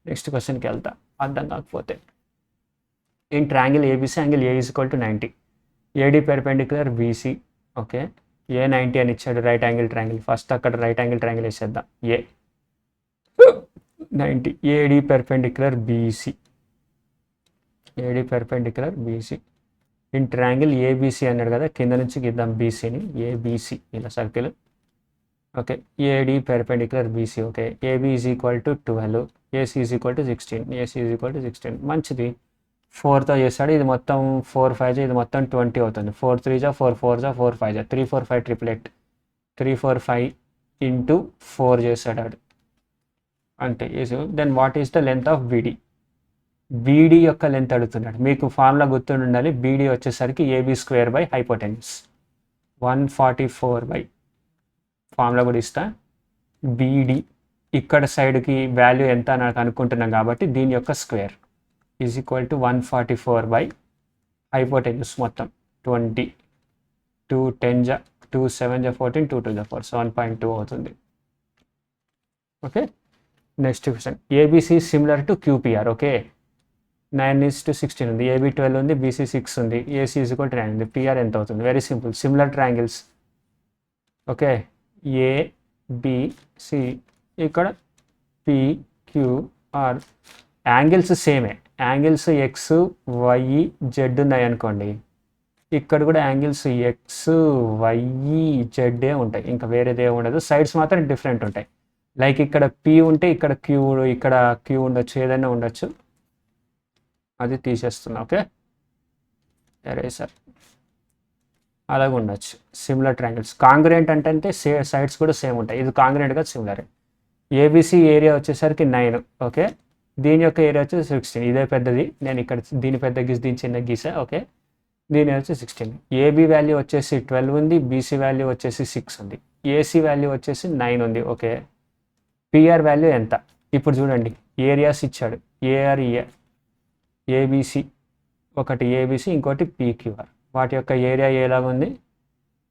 నెక్స్ట్ క్వశ్చన్కి వెళ్తా అర్థం కాకపోతే. In triangle ABC angle A is equal to 90. AD perpendicular BC. Okay, A 90 అని ఇచ్చాడు. Right angle triangle. ఫస్ట్ అక్కడ రైట్ యాంగిల్ ట్రయాంగిల్ వేసేద్దాం. A 90. AD perpendicular BC. In triangle ABC అన్నాడు కదా, కింద నుంచి గీద్దాం BCని. ABC ఇలా circle. Okay, AD perpendicular BC. Okay, AB is equal to 12, AC is equal to 16. మంచిది. 4తో చేస్తాడు. ఇది మొత్తం 4, 5 ఇది మొత్తం 20 అవుతుంది. 4, 3 4, 4 4, 5 3, 4, 5 ట్రిప్లెట్. 3, 4, 5 ఇంటూ 4 చేస్తాడు ఆడు అంటే. Then what is the length of BD యొక్క లెంత్ అడుగుతున్నాడు. మీకు ఫార్ములా గుర్తుండి ఉండాలి. BD వచ్చేసరికి AB² by hypotenuse 144 by. Formula కూడా ఇస్తా. BD ఇక్కడ సైడ్కి వాల్యూ ఎంత అని అనుకుంటున్నాం కాబట్టి దీని యొక్క square is equal to 144 by hypotenuse మొత్తం 20. 2 10 2 7 14, 2 2 4, 7.2 అవుతుంది. Okay, next question. ABC similar to QPR. Okay, 9:16 ఉంది. AB 12 ఉంది, BC 6 ఉంది, AC ఈజ్ ఈక్వల్ టు 9 ఉంది. PR ఎంత అవుతుంది? Very simple. Similar triangles. Okay, ABC ఇక్కడ PQR యాంగిల్స్ సేమే. యాంగిల్స్ X, Y, Z ఉన్నాయి అనుకోండి. ఇక్కడ కూడా యాంగిల్స్ X, Y, Z ఉంటాయి, ఇంకా వేరేదే ఉండదు. సైడ్స్ మాత్రం డిఫరెంట్ ఉంటాయి. లైక్ ఇక్కడ P ఉంటే ఇక్కడ Q ఉండొచ్చు, ఏదైనా ఉండొచ్చు. అది తీసేస్తున్నా. ఓకే, ఎరేసర్ అలాగ ఉండొచ్చు. Similar triangles. కాంగ్రుయెంట్ అంటే సైడ్స్ కూడా సేమ్ ఉంటాయి. ఇది కాంగ్రుయెంట్ గా సిమిలర్. ABC ఏరియా వచ్చేసరికి 9. ఓకే, దీని యొక్క ఏరియా వచ్చేసి 16. ఇదే పెద్దది. నేను ఇక్కడ దీని పెద్ద గీసి దీని చిన్న గీసా. ఓకే, దీని వచ్చి 16. AB వాల్యూ వచ్చేసి 12 ఉంది, BC వాల్యూ వచ్చేసి 6 ఉంది, AC వాల్యూ వచ్చేసి 9 ఉంది. ఓకే, PR వాల్యూ ఎంత? ఇప్పుడు చూడండి, ఏరియాస్ ఇచ్చాడు. ABC ఒకటి ABC, ఇంకోటి PQR. వాటి యొక్క ఏరియా ఎలాగుంది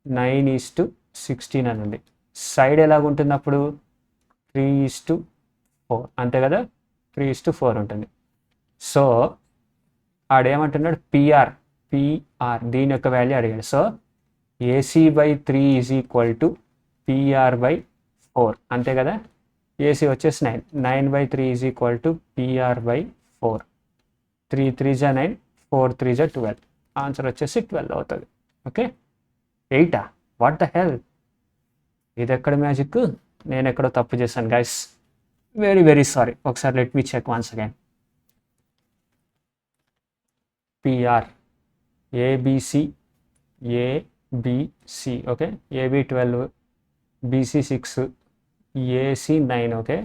9:16 అని ఉంది. సైడ్ ఎలాగుంటుంది అప్పుడు 3:4 అంతే కదా, 3:4 ఉంటుంది. సో ఆడేమంటున్నాడు పిఆర్ దీని యొక్క వాల్యూ అడిగాడు. So AC/3 is equal to PR/4 అంతే కదా. AC వచ్చేసి 9/3 ఈజ్ ఈక్వల్ టు PR/4. 3 3 జా 9, 4 3 జా 12. ఆన్సర్ వచ్చేసి 12 అవుతుంది. ఓకే 8 వాట్ ద హెల్, ఇది ఎక్కడ మ్యాజిక్, నేను ఎక్కడో తప్పు చేశాను గైస్, వెరీ వెరీ సారీ. ఒకసారి let me check once again. PR ABC okay, AB 12, BC 6, AC 9. Okay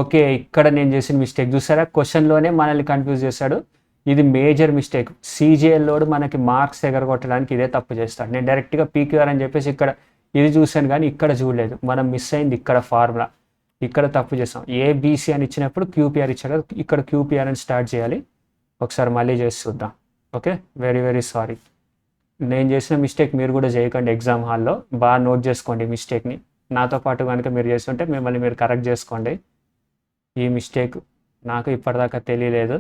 okay ఇక్కడ నేను చేసిన మిస్టేక్ చూసారా, క్వశ్చన్లోనే మనల్ని కన్ఫ్యూజ్ చేశాడు. ఇది మేజర్ మిస్టేక్. CGLలోడు మనకి మార్క్స్ ఎగరగొట్టడానికి ఇదే తప్పు చేస్తాడు. నేను డైరెక్ట్గా PQR అని చెప్పేసి ఇక్కడ ఇది చూశాను కానీ ఇక్కడ చూడలేదు. మనం మిస్ అయింది ఇక్కడ ఫార్ములా, ఇక్కడ తప్పు చేస్తాం. ABC అని ఇచ్చినప్పుడు QPR ఇచ్చాడు, ఇక్కడ QPR అని స్టార్ట్ చేయాలి. ఒకసారి మళ్ళీ చేసి చూద్దాం. Okay very very sorry. నేను చేసిన మిస్టేక్ మీరు కూడా చేయకండి. ఎగ్జామ్ హాల్లో బాగా నోట్ చేసుకోండి మిస్టేక్ని. నాతో పాటు కనుక మీరు చేస్తుంటే మిమ్మల్ని మీరు కరెక్ట్ చేసుకోండి. ఈ మిస్టేక్ నాకు ఇప్పటిదాకా తెలియలేదు.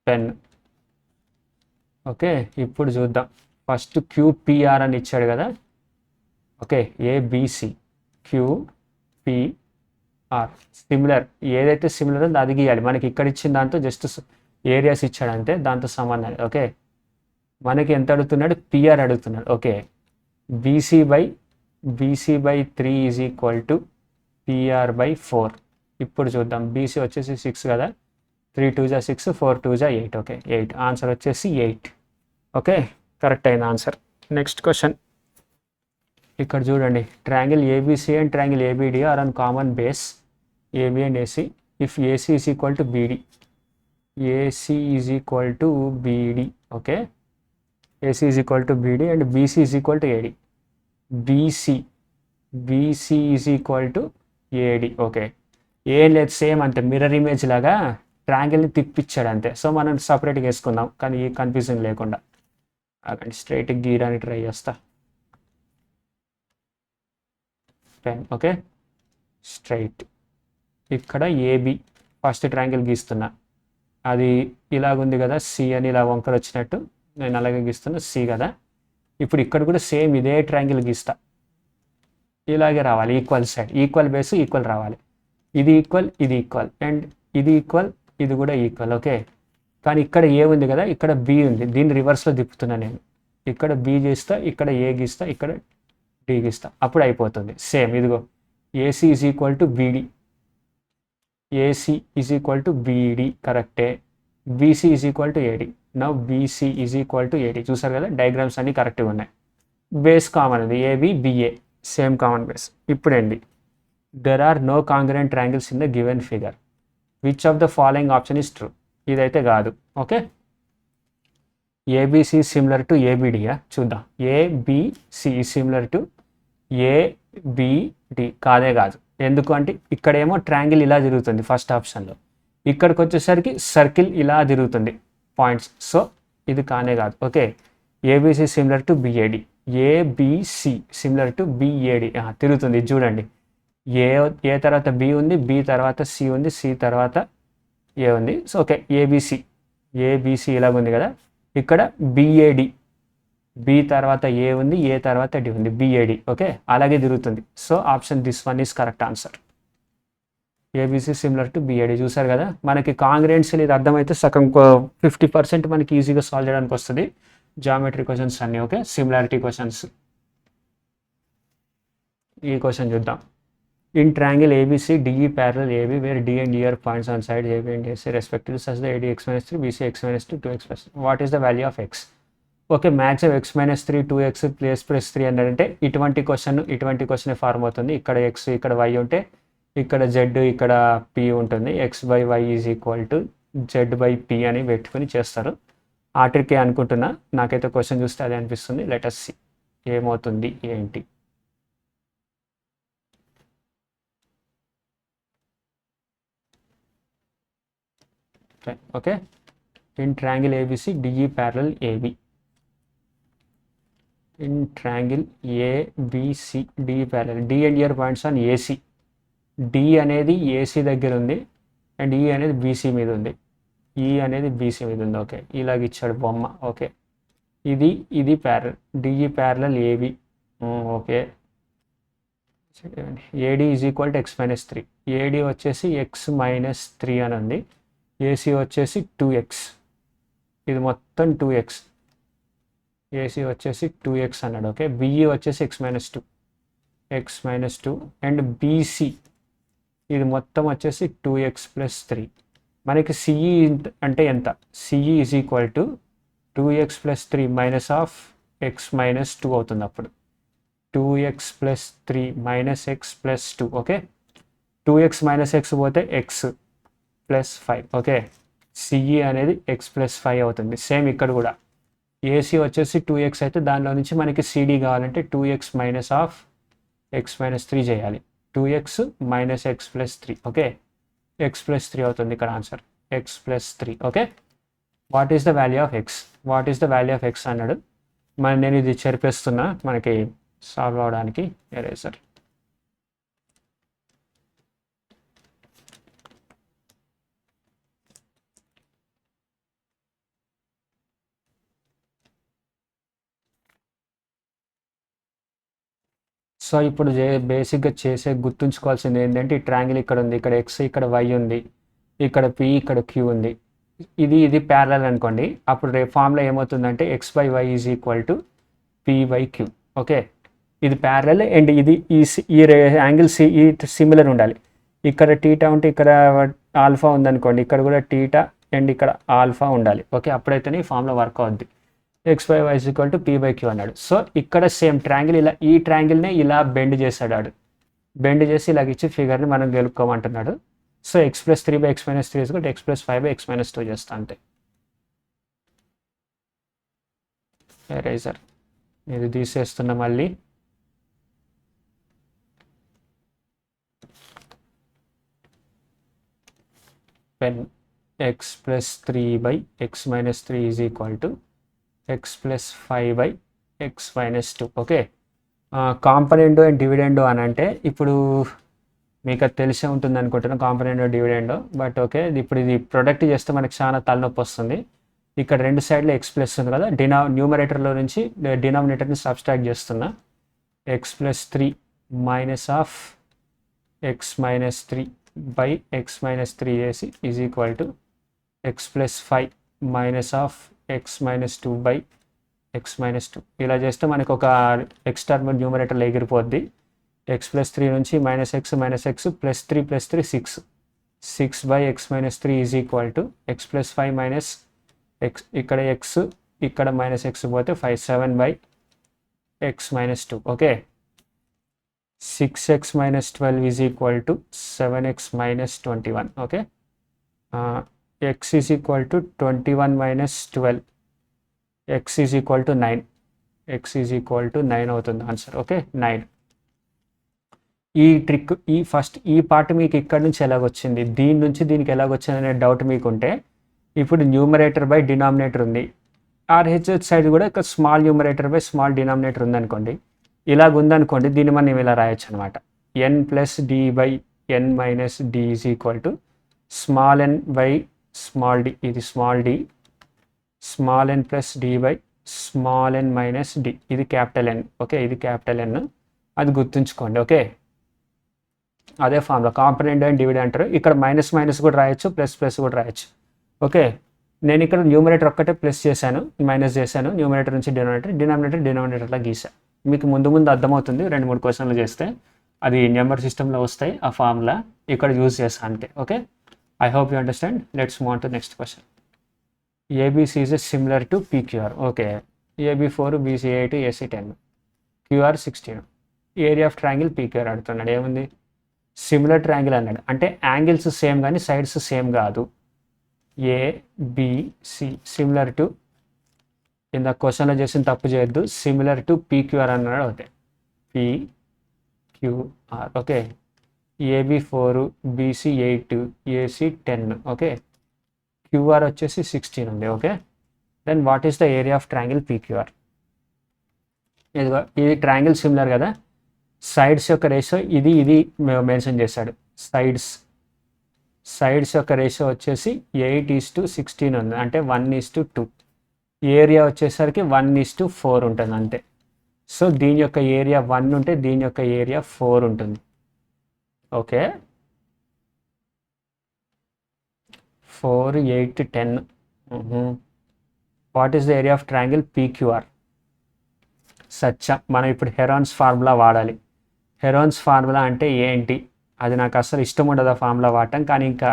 పెన్. ఓకే ఇప్పుడు చూద్దాం. ఫస్ట్ QPR అని ఇచ్చాడు కదా. ఓకే ABC QPR సిమిలర్, ఏదైతే సిమిలర్ ఉందో అది గీయాలి. మనకి ఇక్కడ ఇచ్చిన దాంతో జస్ట్ ఏరియాస్ ఇచ్చాడు అంతే, దాంతో సంబంధం. ఓకే మనకి ఎంత అడుగుతున్నాడు, PR అడుగుతున్నాడు. Okay BC/3 is equal to PR/4. ఇప్పుడు చూద్దాం. BC వచ్చేసి 6 కదా, 3 2 జా 6, 4 2 జా 8. ఓకే 8 ఆన్సర్ వచ్చేసి 8. ఓకే కరెక్ట్ అయిన ఆన్సర్. నెక్స్ట్ క్వశ్చన్ ఇక్కడ చూడండి. Triangle ABC and triangle ABD are on common base AB and AC if AC is equal to BD. AC is equal to BD. Okay AC is equal to BD and BC is equal to AD. BC is equal to AD. Okay ఏం లేదు, same అంతే mirror image లాగా ట్రయాంగిల్ని తిప్పించాడు అంతే. So మనం సపరేట్గా వేసుకుందాం కానీ ఈ కన్ఫ్యూజన్ లేకుండా. అక్కడ స్ట్రైట్ గీయడానికి ట్రై చేస్తా. పెన్. Okay straight. ఇక్కడ AB ఫస్ట్ ట్రయాంగిల్ గీస్తున్నా, అది ఇలాగుంది కదా, C అని ఇలా వంకర వచ్చినట్టు నేను అలాగే గీస్తున్నా, C కదా. ఇప్పుడు ఇక్కడ కూడా సేమ్ ఇదే ట్రయాంగిల్ గీస్తా, ఇలాగే రావాలి. Equal side, equal base equal రావాలి. ఇది ఈక్వల్, ఇది ఈక్వల్, అండ్ ఇది ఈక్వల్, ఇది కూడా ఈక్వల్. ఓకే కానీ ఇక్కడ A ఉంది కదా, ఇక్కడ B ఉంది. దీన్ని రివర్స్లో తిప్పుతున్నా నేను. ఇక్కడ B గీస్తా, ఇక్కడ A గీస్తా, ఇక్కడ D గీస్తా, అప్పుడు అయిపోతుంది. సేమ్ ఇదిగో AC is equal to BD. AC is equal to BD కరెక్టే. BC is equal to AD. Now BC is equal to AD. చూసారు కదా డయాగ్రామ్స్ అన్నీ కరెక్ట్గా ఉన్నాయి. బేస్ కామన్ ఉంది, AB BA same common base. ఇప్పుడండి there are no congruent triangles in the given figure. Which of the following option is true. ఇదైతే కాదు. Okay ABC similar to ABD. చూద్దాం. ABC సిమిలర్ టు ABD కాదే కాదు. ఎందుకు అంటే ఇక్కడేమో ట్రయాంగిల్ ఇలా తిరుగుతుంది ఫస్ట్ ఆప్షన్లో, ఇక్కడికి వచ్చేసరికి సర్కిల్ ఇలా తిరుగుతుంది పాయింట్స్. సో ఇది కానే కాదు. Okay ABC similar to BAD. ABC similar to BAD తిరుగుతుంది. చూడండి ఏ తర్వాత B ఉంది, B తర్వాత C ఉంది, C తర్వాత A ఉంది. సో ఓకే ABC ఇలాగుంది కదా. ఇక్కడ BAD, B తర్వాత A ఉంది, A తర్వాత D ఉంది, BAD. ఓకే అలాగే తిరుగుతుంది. So option this one is correct answer. ABC similar to BAD. చూసారు కదా మనకి కాంగ్రుయెన్స్ ఇది అర్థమైతే సగం 50% మనకి ఈజీగా సాల్వ్ చేయడానికి వస్తుంది జామెట్రీ క్వశ్చన్స్ అన్నీ. Okay similarity questions. ఈ క్వశ్చన్ చూద్దాం. In triangle ABC, DE parallel AB, where D and E are points on sides AB and AC respectively, such that AD x-3, BC x-2, 2x plus. What is the value of x? Okay maximum x-3 2x plus 3 అంటే ఇటువంటి question form అవుతుంది. ఇక్కడ x ఇక్కడ y ఉంటే ఇక్కడ z ఇక్కడ p ఉంటుంది. x/y is equal to z/p అని పెట్టుకుని చేస్తారు. ఆర్టికే అనుకుంటున్నా, నాకైతే క్వశ్చన్ చూస్తే అదే అనిపిస్తుంది. లెట్ us see ఏమవుతుంది ఏంటి. Okay, in triangle ABC, DE parallel AB. In triangle ABC, DE parallel. D and E points on AC. D అనేది AC దగ్గర ఉంది అండ్ E అనేది BC మీద ఉంది. E అనేది BC మీద ఉంది. ఓకే, ఇలాగ ఇచ్చాడు బొమ్మ. ఓకే, ఇది parallel, DE parallel AB. Okay, AD is equal to x minus 3. AD వచ్చేసి x మైనస్ 3 అని ఉంది. AC వచ్చేసి 2x. ఇది మొత్తం 2x. AC వచ్చేసి 2x అన్నాడు. ఓకే, BE వచ్చేసి x మైనస్ 2 అండ్ BC ఇది మొత్తం వచ్చేసి 2x ప్లస్ 3. మనకి CE అంటే ఎంత? CE is equal to 2x plus 3 minus of x minus 2 అవుతుంది. అప్పుడు 2x plus 3 minus x plus 2. Okay, 2x minus x పోతే x ప్లస్ 5. ఓకే, CE అనేది x ప్లస్ 5 అవుతుంది. సేమ్ ఇక్కడ కూడా AC వచ్చేసి 2x అయితే దానిలో నుంచి మనకి CD కావాలంటే 2x minus of x minus 3 చేయాలి. 2x minus x plus 3. Okay, x plus 3 అవుతుంది ఇక్కడ answer, x plus 3. Okay, what is the value of x అన్నాడు. నేను ఇది చెరిపేస్తున్నా మనకి సాల్వ్ అవడానికి. ఎరేజర్. సో ఇప్పుడు బేసిక్గా గుర్తుంచుకోవాల్సింది ఏంటంటే ఈ ట్రయాంగిల్ ఇక్కడ ఉంది, ఇక్కడ x, ఇక్కడ y ఉంది, ఇక్కడ p, ఇక్కడ q ఉంది. ఇది ప్యారలల్ అనుకోండి. అప్పుడు ఫార్ములా ఏమవుతుందంటే x by y is equal to p by q. Okay, ఇది ప్యారలల్ అండ్ ఈ యాంగిల్ సిమిలర్ ఉండాలి. ఇక్కడ టీటా ఉంటే ఇక్కడ ఆల్ఫా ఉందనుకోండి, ఇక్కడ కూడా టీటా అండ్ ఇక్కడ ఆల్ఫా ఉండాలి. ఓకే, అప్పుడైతేనే ఈ ఫార్ములా వర్క్ అవుద్ది. x by y is equal to p by q అన్నాడు. సో ఇక్కడ సేమ్ ట్రయాంగిల్ ఈ ట్రయాంగిల్నే ఇలా బెండ్ చేశాడు. బెండ్ చేసి ఇలాగ ఇచ్చి ఫిగర్ని మనం గెలుపుకోమంటున్నాడు. So x plus 3 by x minus 3 is equal to x plus 5 by x minus 2 చేస్తా అంతే. ఎరేజర్ ఇది తీసేస్తున్నా మళ్ళీ. Pen x plus 3 by x minus 3 is equal to x plus 5 by x minus 2. Okay, componendo and dividendo అని అంటే ఇప్పుడు మీకు అది తెలిసే ఉంటుంది అనుకుంటున్నాను, కాంపనెండో డివిడెండో. బట్ ఓకే, ఇప్పుడు ఇది ప్రొడక్ట్ చేస్తే మనకి చాలా తలనొప్పి వస్తుంది. ఇక్కడ రెండు సైడ్లో x ప్లస్ ఉంది కదా, న్యూమరేటర్లో నుంచి డినామినేటర్ని సబ్స్ట్రాక్ట్ చేస్తున్నా. x plus 3 minus of x minus 3 by x minus 3 చేసి is equal to x plus 5 minus of x minus 2 by x minus 2. ఇలా చేస్తే మనకు ఒక x టర్మ్ న్యూమరేటర్లో ఎగిరిపోద్ది. x ప్లస్ 3 నుంచి minus x plus 3 6 by x minus 3 is equal to x plus 5 minus x, ఇక్కడ x ఇక్కడ minus x పోతే 5 7 by x minus 2. Okay, 6x minus 12 is equal to 7x minus 21. Okay, x is equal to 21 minus 12, x is equal to 9. x is equal to 9 అవుతుంది answer. Okay, 9. ఈ trick ఈ part మీకు ఇక్కడ నుంచి ఎలాగొచ్చింది, దీని నుంచి దీనికి ఎలాగొచ్చింది అనే డౌట్ మీకుంటే, ఇప్పుడు న్యూమరేటర్ బై డినామినేటర్ ఉంది, RHS సైడ్ కూడా ఇక్కడ small numerator by small denominator ఉందనుకోండి. ఇలాగ ఉందనుకోండి, దీన్ని మనం ఇలా రాయొచ్చు అనమాట. n plus d by n minus d is equal to small n by small d, ఇది small d, small n plus d by small n minus d, ఇది క్యాపిటల్ N. ఓకే, ఇది క్యాపిటల్ N, అది గుర్తుంచుకోండి. Okay, అదే formula component and dividend అంటారు. ఇక్కడ minus minus కూడా రాయొచ్చు, ప్లస్ ప్లస్ కూడా రాయొచ్చు. ఓకే, నేను ఇక్కడ న్యూమరేటర్ ఒక్కటే ప్లస్ చేశాను, మైనస్ చేశాను, న్యూమరేటర్ నుంచి డినామినేటర్లా గీసాను. మీకు ముందు అర్థమవుతుంది, 2-3 క్వశ్చన్లు చేస్తే అది నెంబర్ సిస్టంలో వస్తాయి, ఆ ఫార్ములా ఇక్కడ యూజ్ చేస్తాను అంతే. Okay, I hope you understand. Let's move on to next question. ABC is similar to PQR. Okay, AB 4, BC 8, AC 10, QR 16. Area of triangle PQR అడుగుతున్నాడు. ఏముంది, సిమిలర్ ట్రయాంగిల్ అన్నాడు అంటే యాంగిల్స్ సేమ్ కానీ sides same కాదు. ABC similar to, కింద క్వశ్చన్లో చేసిన తప్పు చేయొద్దు, సిమిలర్ టు PQR అన్నాడు. Okay, PQR. Okay, AB 4, BC 8, AC 10. Okay, QR వచ్చేసి 16 ఉంది. Okay, then what is the area of triangle PQR? ఇదిగో ఇది ట్రయాంగిల్ సిమిలర్ కదా, సైడ్స్ యొక్క రేషియో ఇది మెన్షన్ చేశాడు. సైడ్స్ యొక్క రేషియో వచ్చేసి 8:16 ఉంది, అంటే 1:2. ఏరియా వచ్చేసరికి 1:4 ఉంటుంది అంతే. సో దీని యొక్క ఏరియా 1 ఉంటే దీని యొక్క ఏరియా 4 ఉంటుంది. Okay, 4, 8, 10. What is the area of triangle PQR? మనం ఇప్పుడు హెరాన్స్ ఫార్ములా వాడాలి. హెరాన్స్ ఫార్ములా అంటే ఏంటి? అది నాకు అసలు ఇష్టం ఉండదు ఆ ఫార్ములా వాడటం, కానీ ఇంకా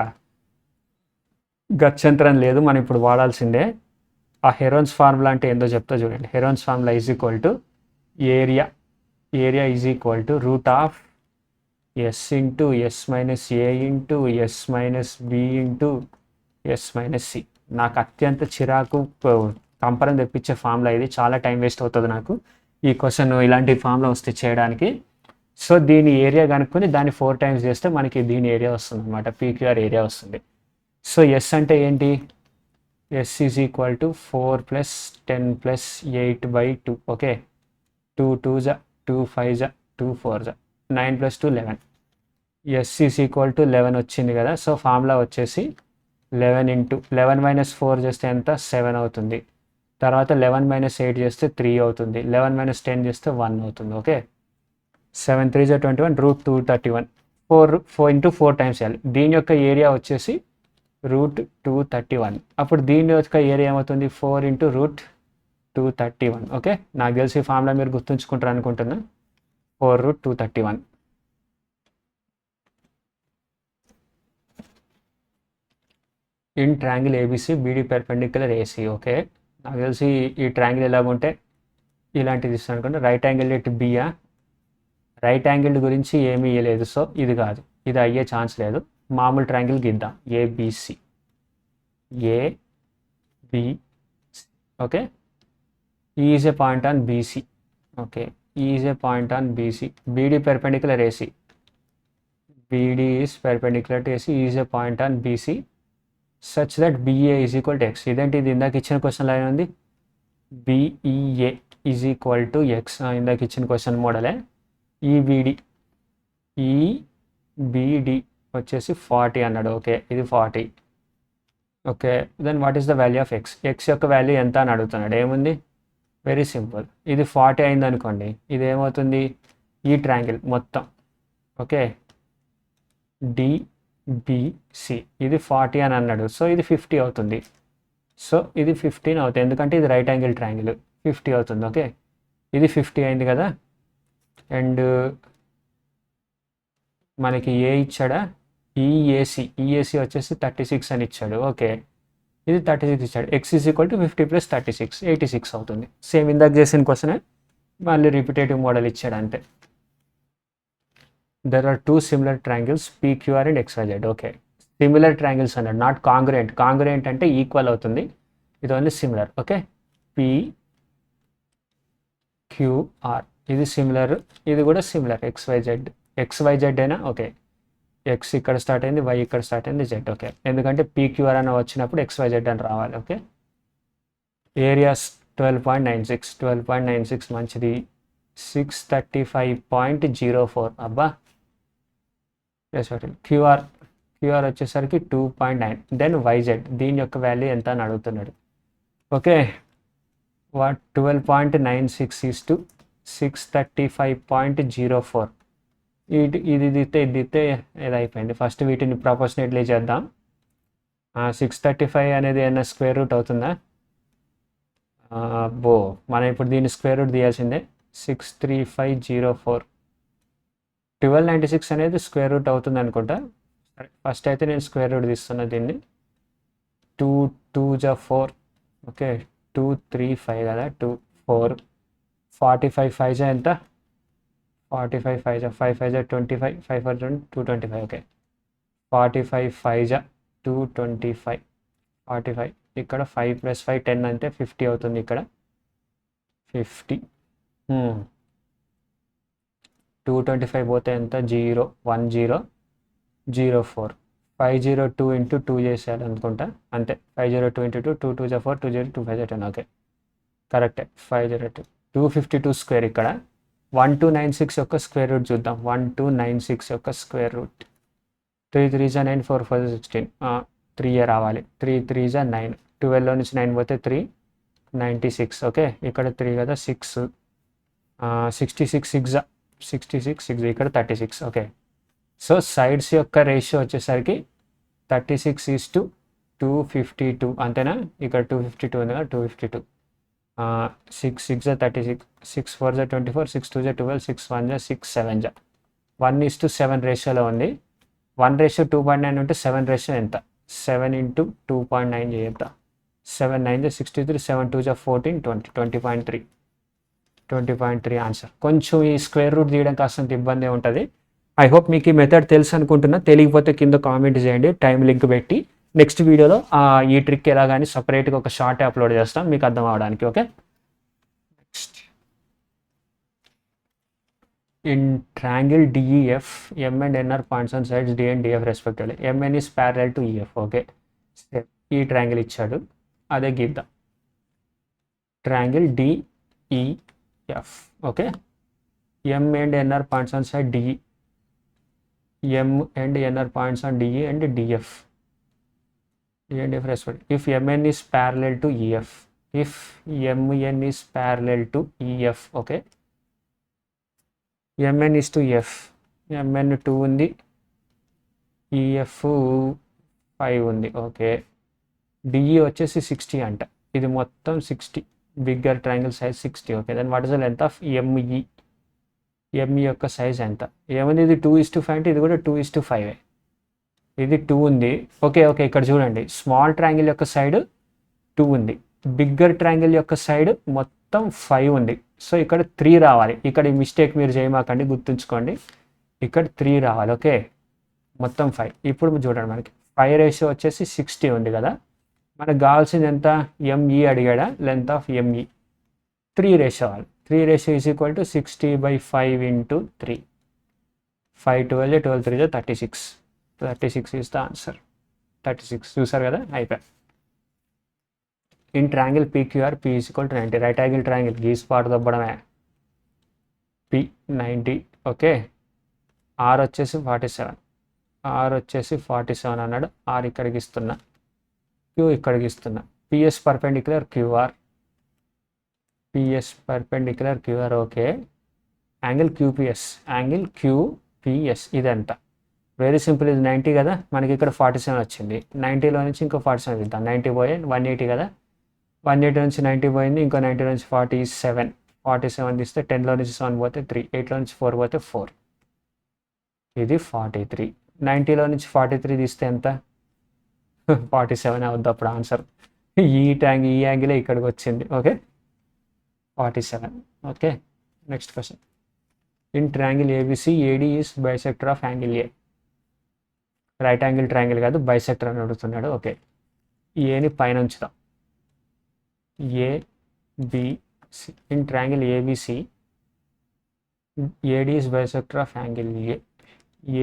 గత్యంతరం లేదు, మనం ఇప్పుడు వాడాల్సిందే. ఆ హెరాన్స్ ఫార్ములా అంటే ఏందో చెప్తా చూడండి. Heron's formula is equal to area is equal to root of s into s minus a into s minus b into s minus c. నాకు అత్యంత చిరాకు కంపరం తెప్పించే ఫార్ములా ఇది, చాలా టైం వేస్ట్ అవుతుంది నాకు ఈ క్వశ్చన్ ఇలాంటి ఫార్ములా వస్తే చేయడానికి. సో దీని ఏరియా కనుక్కొని దాన్ని 4 టైమ్స్ చేస్తే మనకి దీని ఏరియా వస్తుంది అనమాట, పీక్యూఆర్ ఏరియా వస్తుంది. సో ఎస్ అంటే ఏంటి? S is equal to 4 + 10 + 8/2. Okay, 2 2s 2 5s 2 4s 9 + 2 11. Yes is equal to 11 వచ్చింది కదా. సో ఫార్ములా వచ్చేసి 11 ఇంటూ 11 - 4 చేస్తే ఎంత? 7 అవుతుంది. తర్వాత 11 - 8 చేస్తే 3 అవుతుంది. 11 - 10 చేస్తే 1 అవుతుంది. Okay, 7 3s 21, √231. 4 ఇంటూ 4 టైమ్స్ చేయాలి. దీని యొక్క ఏరియా వచ్చేసి √231. అప్పుడు దీని యొక్క ఏరియా ఏమవుతుంది? 4 ఇంటూ √231. ఓకే, నాకు తెలిసి ఈ ఫార్ములా మీరు గుర్తుంచుకుంటారు అనుకుంటున్నా. 4√231. In triangle ABC BD perpendicular AC. Okay, నాకు తెలిసి ఈ ట్రయాంగిల్ ఎలాగుంటే ఇలాంటిది ఇస్తాను అనుకుంటే రైట్ యాంగిల్ ఎట్ బియా. రైట్ యాంగిల్ గురించి ఏమీ ఇవ్వలేదు, సో ఇది కాదు, ఇది అయ్యే ఛాన్స్ లేదు. మామూలు ట్రయాంగిల్ గీద్దాం, ABC. Okay, is a point on BC. Okay, is a point on BC. BD perpendicular AC. BD is perpendicular to AC, is a point on BC such that BA is equal to x. ఇదేంటి, ఇది ఇందాక ఇచ్చిన question line ఉంది. BEA is equal to x. ఇందాక ఇచ్చిన question మోడలే. EBD వచ్చేసి 40 అన్నాడు. Okay, ఇది 40. Okay, then what is the value of x? X యొక్క వాల్యూ ఎంత అని అడుగుతున్నాడు. ఏముంది? Very simple. ఇది 40 అయింది అనుకోండి, ఇది ఏమవుతుంది? ఈ ట్రయాంగిల్ మొత్తం. ఓకే, డిబిసి ఇది 40 అని అన్నాడు, సో ఇది 50 అవుతుంది. సో ఇది 15 అవుతుంది, ఎందుకంటే ఇది రైట్ యాంగిల్ ట్రయాంగిల్. 50 అవుతుంది. ఓకే, ఇది 50 అయింది కదా. అండ్ మనకి ఏ ఇచ్చాడా? ఈఏసి వచ్చేసి 36 అని ఇచ్చాడు. ఓకే, ఇది 36 ఇచ్చాడు. ఎక్స్ ఈజ్ ఈక్వల్ టు 50 + 36 86 అవుతుంది. సేమ్ ఇందాక చేసిన క్వశ్చనే, మళ్ళీ రిపిటేటివ్ మోడల్ ఇచ్చాడు అంతే. There are 2 similar triangles PQR and XYZ. Okay, similar triangles అన్నాడు, నాట్ కాంగ్రుయెంట్. కాంగ్రుయెంట్ అంటే ఈక్వల్ అవుతుంది, ఇది ఓన్లీ సిమిలర్. ఓకే, PQR ఇది సిమిలర్, ఇది కూడా సిమిలర్. XYZ అయినా ఓకే, ఎక్స్ ఇక్కడ స్టార్ట్ అయింది, వై ఇక్కడ స్టార్ట్ అయింది, జెడ్. ఓకే, ఎందుకంటే పీక్యూఆర్ అని వచ్చినప్పుడు XYZ అని రావాలి. ఓకే, ఏరియాస్ 12.96 మంచిది. 635.04 అబ్బా. క్యూఆర్ వచ్చేసరికి 2.9. దెన్ వైజెడ్, దీని యొక్క వాల్యూ ఎంత అని అడుగుతున్నాడు. Okay, 12.96 is to 635.04. ఇది దిస్తే ఇది అయిపోయింది. ఫస్ట్ వీటిని ప్రపోర్షనేట్లీ చేద్దాం. 635 అనేది ఏమైనా స్క్వేర్ రూట్ అవుతుందా? మనం ఇప్పుడు దీన్ని స్క్వేర్ రూట్ తీయాల్సిందే. 63504. 1296 అనేది స్క్వేర్ రూట్ అవుతుంది అనుకుంటా. ఫస్ట్ అయితే నేను స్క్వేర్ రూట్ తీస్తున్నా దీన్ని. 2 2s 4. ఓకే, 235 కదా, 2 4. 45 5s ఎంత? 45 5s 5 5s 25, 5 4 225. Okay, 45 5s 225. 45 ఇక్కడ 5 + 5 10 అంటే 50 అవుతుంది. ఇక్కడ 50. 225 పోతే ఎంత? 0 1 0 0 4. 502 ఇంటూ 2 చేసేయాలి అనుకుంటా, అంతే. 502 ఇంటూ 2, 2 2 జా 4, 2 0 2 5 10. ఓకే, కరెక్టే. 502 252 స్క్వేర్. ఇక్కడ 1296 యొక్క స్క్వేర్ రూట్ చూద్దాం. 1296 యొక్క స్క్వేర్ రూట్ 3 3 జా 9, 4 4 16, 3 రావాలి. 3 3 జా 9, 12లో నుంచి 9 పోతే 3 96. ఓకే, ఇక్కడ 3 కదా 6, 66 6 జా 66 6, ఇక్కడ 36. ఓకే, సో సైడ్స్ యొక్క రేషియో వచ్చేసరికి 36:252, అంతేనా? ఇక్కడ 252 ఉంది కదా, 252. 6 6 జా 36, 6 4 జా 24, 6 2 జా 12, 6 1 జా 6, 7 జా 1:7 రేషియోలో ఉంది. 1:2.9 ఉంటే 7 రేషియో ఎంత? 7 ఇంటూ 2.9 చేద్దా. 7 9 జా 63, 7 2 జా 14, 20 20.3 20.3 ఆన్సర్. కొంచెం ఈ స్క్వేర్ రూట్ తీయడం కాస్తంత ఇబ్బంది ఉంటుంది. ఐ హోప్ మీకు ఈ మెథడ్ తెలుసు అనుకుంటున్నా. తెలియకపోతే కింద కామెంట్ చేయండి, టైం లింక్ పెట్టి. నెక్స్ట్ వీడియోలో ఈ ట్రిక్ ఎలా కానీ సపరేట్గా ఒక షార్ట్ అప్లోడ్ చేస్తాం మీకు అర్థం అవడానికి. Okay, next in triangle DEF, M and N are points on sides D and DF respectively. MN is parallel to EF. Okay, ఈ ట్రయాంగిల్ ఇచ్చాడు, అదే గీద్దాం. Triangle DEF. Okay, M and N are points on side DE. M and N are points on DE and DF. D and DF respectively. If MN is parallel to EF. If MN is parallel to EF. Okay. MN is to F. MN 2 ఉంది, EF 5 ఉంది. Okay, DE వచ్చేసి 60 అంట. ఇది మొత్తం 60, bigger triangle size 60. Okay, then what is the length of ME? ME యొక్క size ఎంత? ఏముంది, ఇది 2:5 అంటే ఇది కూడా 2:5. ఇది 2 ఉంది. ఓకే ఓకే, ఇక్కడ చూడండి, స్మాల్ ట్రయాంగిల్ యొక్క సైడ్ 2 ఉంది, బిగ్గర్ ట్రయాంగిల్ యొక్క సైడ్ మొత్తం 5 ఉంది. సో ఇక్కడ 3 రావాలి. ఇక్కడ ఈ మిస్టేక్ మీరు చేయమాకండి, గుర్తుంచుకోండి. ఇక్కడ 3 రావాలి. ఓకే, మొత్తం 5. ఇప్పుడు చూడండి, మనకి 5 రేషియో వచ్చేసి 60 ఉంది కదా. మనకు కావాల్సింది ఎంత? ME అడిగాడా, లెంత్ ఆఫ్ ME 3 రేషియో అవ్వాలి. 3 ratio is equal to 60/5 into 3. 5 12 12 3 36. 36 is the answer. 36 చూసారు కదా, అయిపోయి. In triangle PQR, P is equal to 90. Right angle triangle గీస్ పాటు దబ్బడమే. P 90. ఓకే, R వచ్చేసి 47. R వచ్చేసి 47 అన్నాడు. R ఇక్కడికి ఇస్తున్నా, Q ఇక్కడికి ఇస్తున్నా. PS perpendicular QR. PS perpendicular QR. Okay, angle QPS. Angle QPS ఇదంతా వెరీ సింపుల్. ఇది 90 కదా, మనకి ఇక్కడ 47 వచ్చింది. 90లో నుంచి ఇంకో 47 ఇద్దాం. 90 పోయి 180 కదా, 180 నుంచి 90 పోయింది, ఇంకో 90 నుంచి 47. 47 తీస్తే 10లో నుంచి 7 పోతే 3, 8లో నుంచి 4 పోతే 4. ఇది 43. 90లో నుంచి 43 తీస్తే ఎంత? 47 అవుద్ది అప్పుడు ఆన్సర్. ఈ యాంగిలే ఇక్కడికి వచ్చింది. Okay, 47. Okay, next question. In triangle ABC, AD is bisector of angle A. Right angle triangle కాదు, బైసెక్టర్ అని అడుగుతున్నాడు. ఓకే, ఏని పైన ఉంచుదాం. ABC. In triangle ABC, AD is bisector of angle A.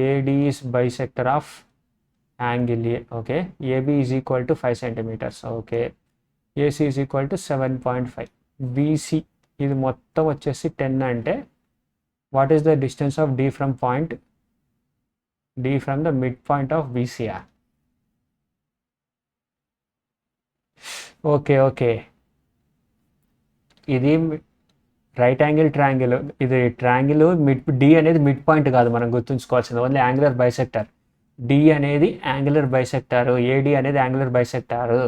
AD is bisector of angle A. Okay, AB is equal to 5 centimetres. Okay, AC is equal to 7.5. BC ఇది మొత్తం వచ్చేసి 10 అంటే what is the distance of D from point? D from the mid point of BC. Okay okay, ఇది right angle triangle. ఇది triangle D అనేది mid point కాదు, మనం గుర్తుంచుకోవాల్సింది ఓన్లీ యాంగులర్ బైసెక్టర్. D అనేది యాంగులర్ బైసెక్టారు, AD అనేది యాంగులర్ బైసెక్టారు,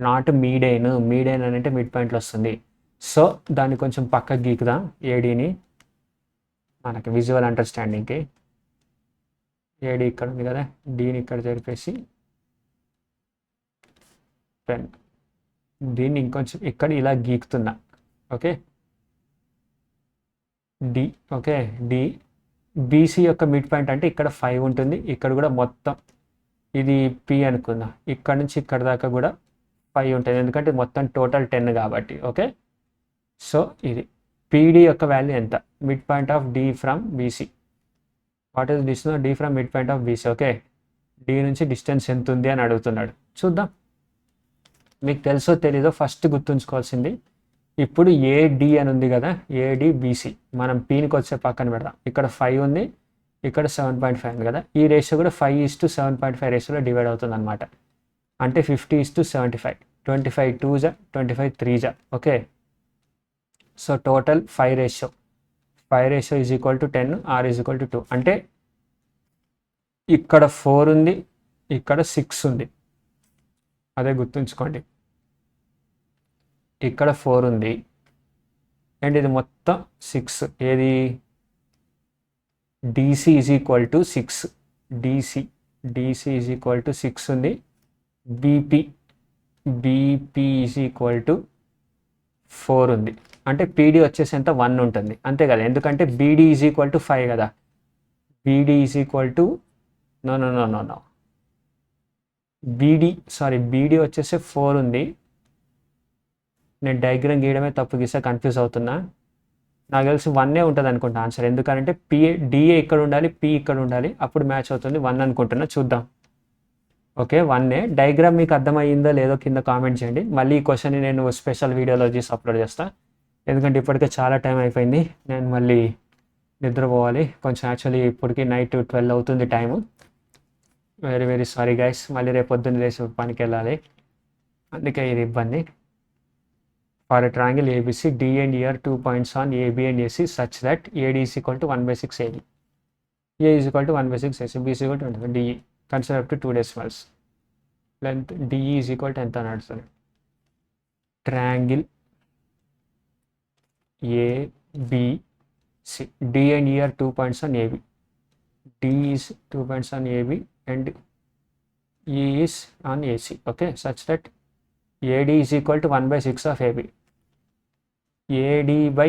నాట్ మీడైన్. మీడైన్ అని అంటే మిడ్ పాయింట్లో వస్తుంది. సో దాన్ని కొంచెం పక్కకు గీకుదాం, ADని మనకి విజువల్ అండర్స్టాండింగ్కి. AD ఇక్కడ ఉంది కదా, Dని ఇక్కడ జరిపేసి పెన్, దీన్ని ఇంకొంచెం ఇక్కడ ఇలా గీకుతున్నా. Okay, D. Okay, D. BC యొక్క మిడ్ పాయింట్ అంటే ఇక్కడ 5 ఉంటుంది, ఇక్కడ కూడా మొత్తం ఇది P అనుకుందాం, ఇక్కడ నుంచి ఇక్కడ దాకా కూడా 5 ఉంటుంది, ఎందుకంటే మొత్తం టోటల్ 10 కాబట్టి. ఓకే, సో ఇది PD యొక్క వాల్యూ ఎంత? Mid point of D from BC. What is distance D from mid point of BC? Okay, D నుంచి డిస్టెన్స్ ఎంత ఉంది అని అడుగుతున్నాడు. చూద్దాం, మీకు తెలుసో తెలీదో ఫస్ట్ గుర్తుంచుకోవాల్సింది, ఇప్పుడు ఏడి అని ఉంది కదా, ఏడి బీసీ, మనం పీనికి వచ్చే పక్కన పెడదాం. ఇక్కడ 5 ఉంది, ఇక్కడ 7.5 ఉంది కదా, ఈ రేషియో కూడా 5:7.5 రేషియోలో డివైడ్ అవుతుంది అనమాట. అంటే 50:75, 25 2 25 3 okay. So total 5 ratio is equal to 10, r is equal to 2. అంటే ఇక్కడ 4 ఉంది, ఇక్కడ 6 ఉంది, అదే గుర్తుంచుకోండి. ఇక్కడ 4 ఉంది అండ్ ఇది మొత్తం 6. ఏది DC is equal to 6, DC is equal to 6 ఉంది. బీపీ ఈజ్ ఈక్వల్ టు 4 ఉంది. అంటే పీడీ వచ్చేసి ఎంత 1 ఉంటుంది అంతే కదా, ఎందుకంటే బీడీ ఈజ్ ఈక్వల్ టు 5 కదా. BD is equal to no BD వచ్చేసి 4 ఉంది. నేను డయాగ్రామ్ గీయడమే తప్పు గీసా, కన్ఫ్యూజ్ అవుతున్నా. నాకు తెలిసి 1 ఉంటుంది అనుకుంటా ఆన్సర్, ఎందుకంటే డిఏ ఇక్కడ ఉండాలి, పి ఇక్కడ ఉండాలి, అప్పుడు మ్యాచ్ అవుతుంది. 1 అనుకుంటున్నా, చూద్దాం. ఓకే 1. డయాగ్రామ్ మీకు అర్థమయ్యిందో లేదో కింద కామెంట్ చేయండి. మళ్ళీ ఈ క్వశ్చన్ని నేను స్పెషల్ వీడియోలో చేసి అప్లోడ్ చేస్తాను, ఎందుకంటే ఇప్పటికే చాలా టైం అయిపోయింది, నేను మళ్ళీ నిద్రపోవాలి కొంచెం. యాక్చువల్లీ ఇప్పటికి నైట్ 12 అవుతుంది టైము. వెరీ సారీ గైస్, మళ్ళీ రేపు పొద్దున్న లేచి పనికి వెళ్ళాలి, అందుకే ఇది ఇబ్బంది. For a triangle ABC, D and E are 2 points on AB and AC such that AD is equal to 1/6 AD. A is equal to 1/6 AC, B is equal to 1/6 DE. Consider up to 2 decimals. Length DE is equal to ఎంత అన్నాడు sir. Triangle ABC, D and E are 2 points on AB. D is 2 points on AB and E is on AC. Okay, such that AD is equal to 1/6 of AB. AD by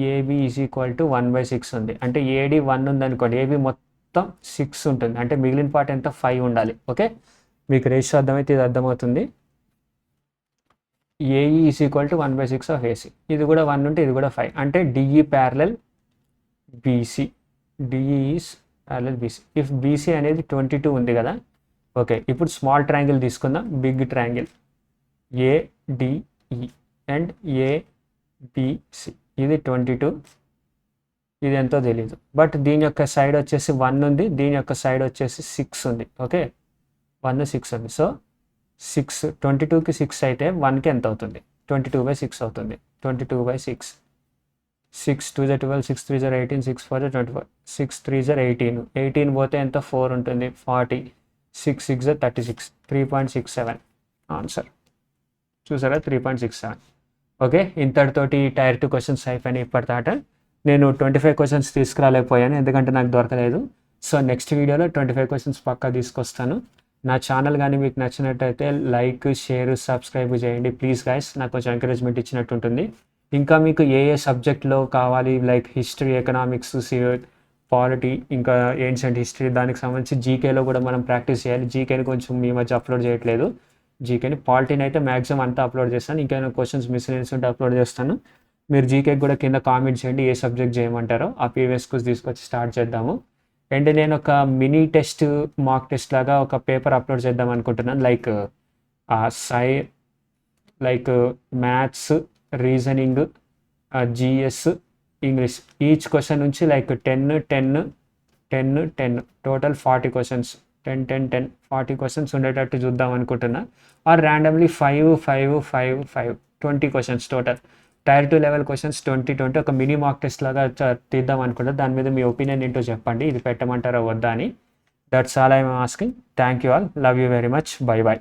AB is equal to 1/6 ఉంది. అంటే AD 1 ఉంది అనుకోండి, AB మొత్తం 6 ఉంటుంది, అంటే మిగిలిన part ఎంత 5 ఉండాలి. ఓకే, మీకు రేషియో అర్థమైతే ఇది అర్థమవుతుంది. AE is equal to 1/6 of AC, ఇది కూడా 1 ఉంటే ఇది కూడా 5, అంటే DE parallel BC. DE is parallel BC. If BC అనేది 22 ఉంది కదా. ఓకే, ఇప్పుడు స్మాల్ ట్రయాంగిల్ తీసుకుందాం, big triangle ADE and ABC. ఇది 22, ఇది ఎంతో తెలీదు, బట్ దీని యొక్క సైడ్ వచ్చేసి 1 ఉంది, దీని యొక్క సైడ్ వచ్చేసి 6 ఉంది. ఓకే, 1 6 ఉంది. సో 6 22కి 6 అయితే 1కి ఎంత అవుతుంది, 22/6 అవుతుంది. 22/6, 6 2 12, 6 3 18, 6 4 24, 6 3 18, 18 పోతే ఎంత 4 ఉంటుంది, 40, 6 6 36, 3.67 ఆన్సర్. చూసారా 3.67. ఓకే, ఇంతటితోటి టైర్ 2 క్వశ్చన్స్ అయిపోయినాయి ఇప్పటిదాట. నేను 25 క్వశ్చన్స్ తీసుకురాలేకపోయాను, ఎందుకంటే నాకు దొరకలేదు. సో నెక్స్ట్ వీడియోలో 25 క్వశ్చన్స్ పక్కా తీసుకొస్తాను. నా ఛానల్ కానీ మీకు నచ్చినట్టయితే లైక్, షేర్, సబ్స్క్రైబ్ చేయండి ప్లీజ్ గైస్, నాకు కొంచెం ఎంకరేజ్మెంట్ ఇచ్చినట్టు ఉంటుంది. ఇంకా మీకు ఏ సబ్జెక్ట్లో కావాలి, లైక్ హిస్టరీ, ఎకనామిక్స్, పాలిటీ, ఇంకా ఏన్షియంట్ హిస్టరీ, దానికి సంబంధించి జీకేలో కూడా మనం ప్రాక్టీస్ చేయాలి. జీకేని కొంచెం మీ మధ్య అప్లోడ్ చేయట్లేదు, జీకేని. పాలిటీని అయితే మ్యాక్సిమం అంతా అప్లోడ్ చేస్తాను, ఇంకేమైనా క్వశ్చన్స్ మిస్లేనియస్ ఉంటే అప్లోడ్ చేస్తాను. మీరు జీకేకి కూడా కింద కామెంట్ చేయండి ఏ సబ్జెక్ట్ చేయమంటారో, ఆ ప్రీవియస్ క్వశ్చన్ తీసుకొచ్చి స్టార్ట్ చేద్దాము. అండ్ నేను ఒక మినీ టెస్ట్, మాక్ టెస్ట్ లాగా ఒక పేపర్ అప్లోడ్ చేద్దాం అనుకుంటున్నాను, like maths, reasoning, GS, English. Each question నుంచి లైక్ 10 10 10 10 టోటల్ 40 క్వశ్చన్స్, 10 10 10 40 క్వశ్చన్స్ ఉండేటట్టు చూద్దాం అనుకుంటున్నా. Or randomly 5 5 5 5 20 questions total. Tier 2 level questions 20 ఒక మినీ మాక్ టెస్ట్ లాగా తీద్దాం అనుకుంటా. దాని మీద మీ ఒపీనియన్ ఏంటో చెప్పండి, ఇది పెట్టమంటారా వద్దా అని. That's all I'm asking. Thank you all, love you very much, by by.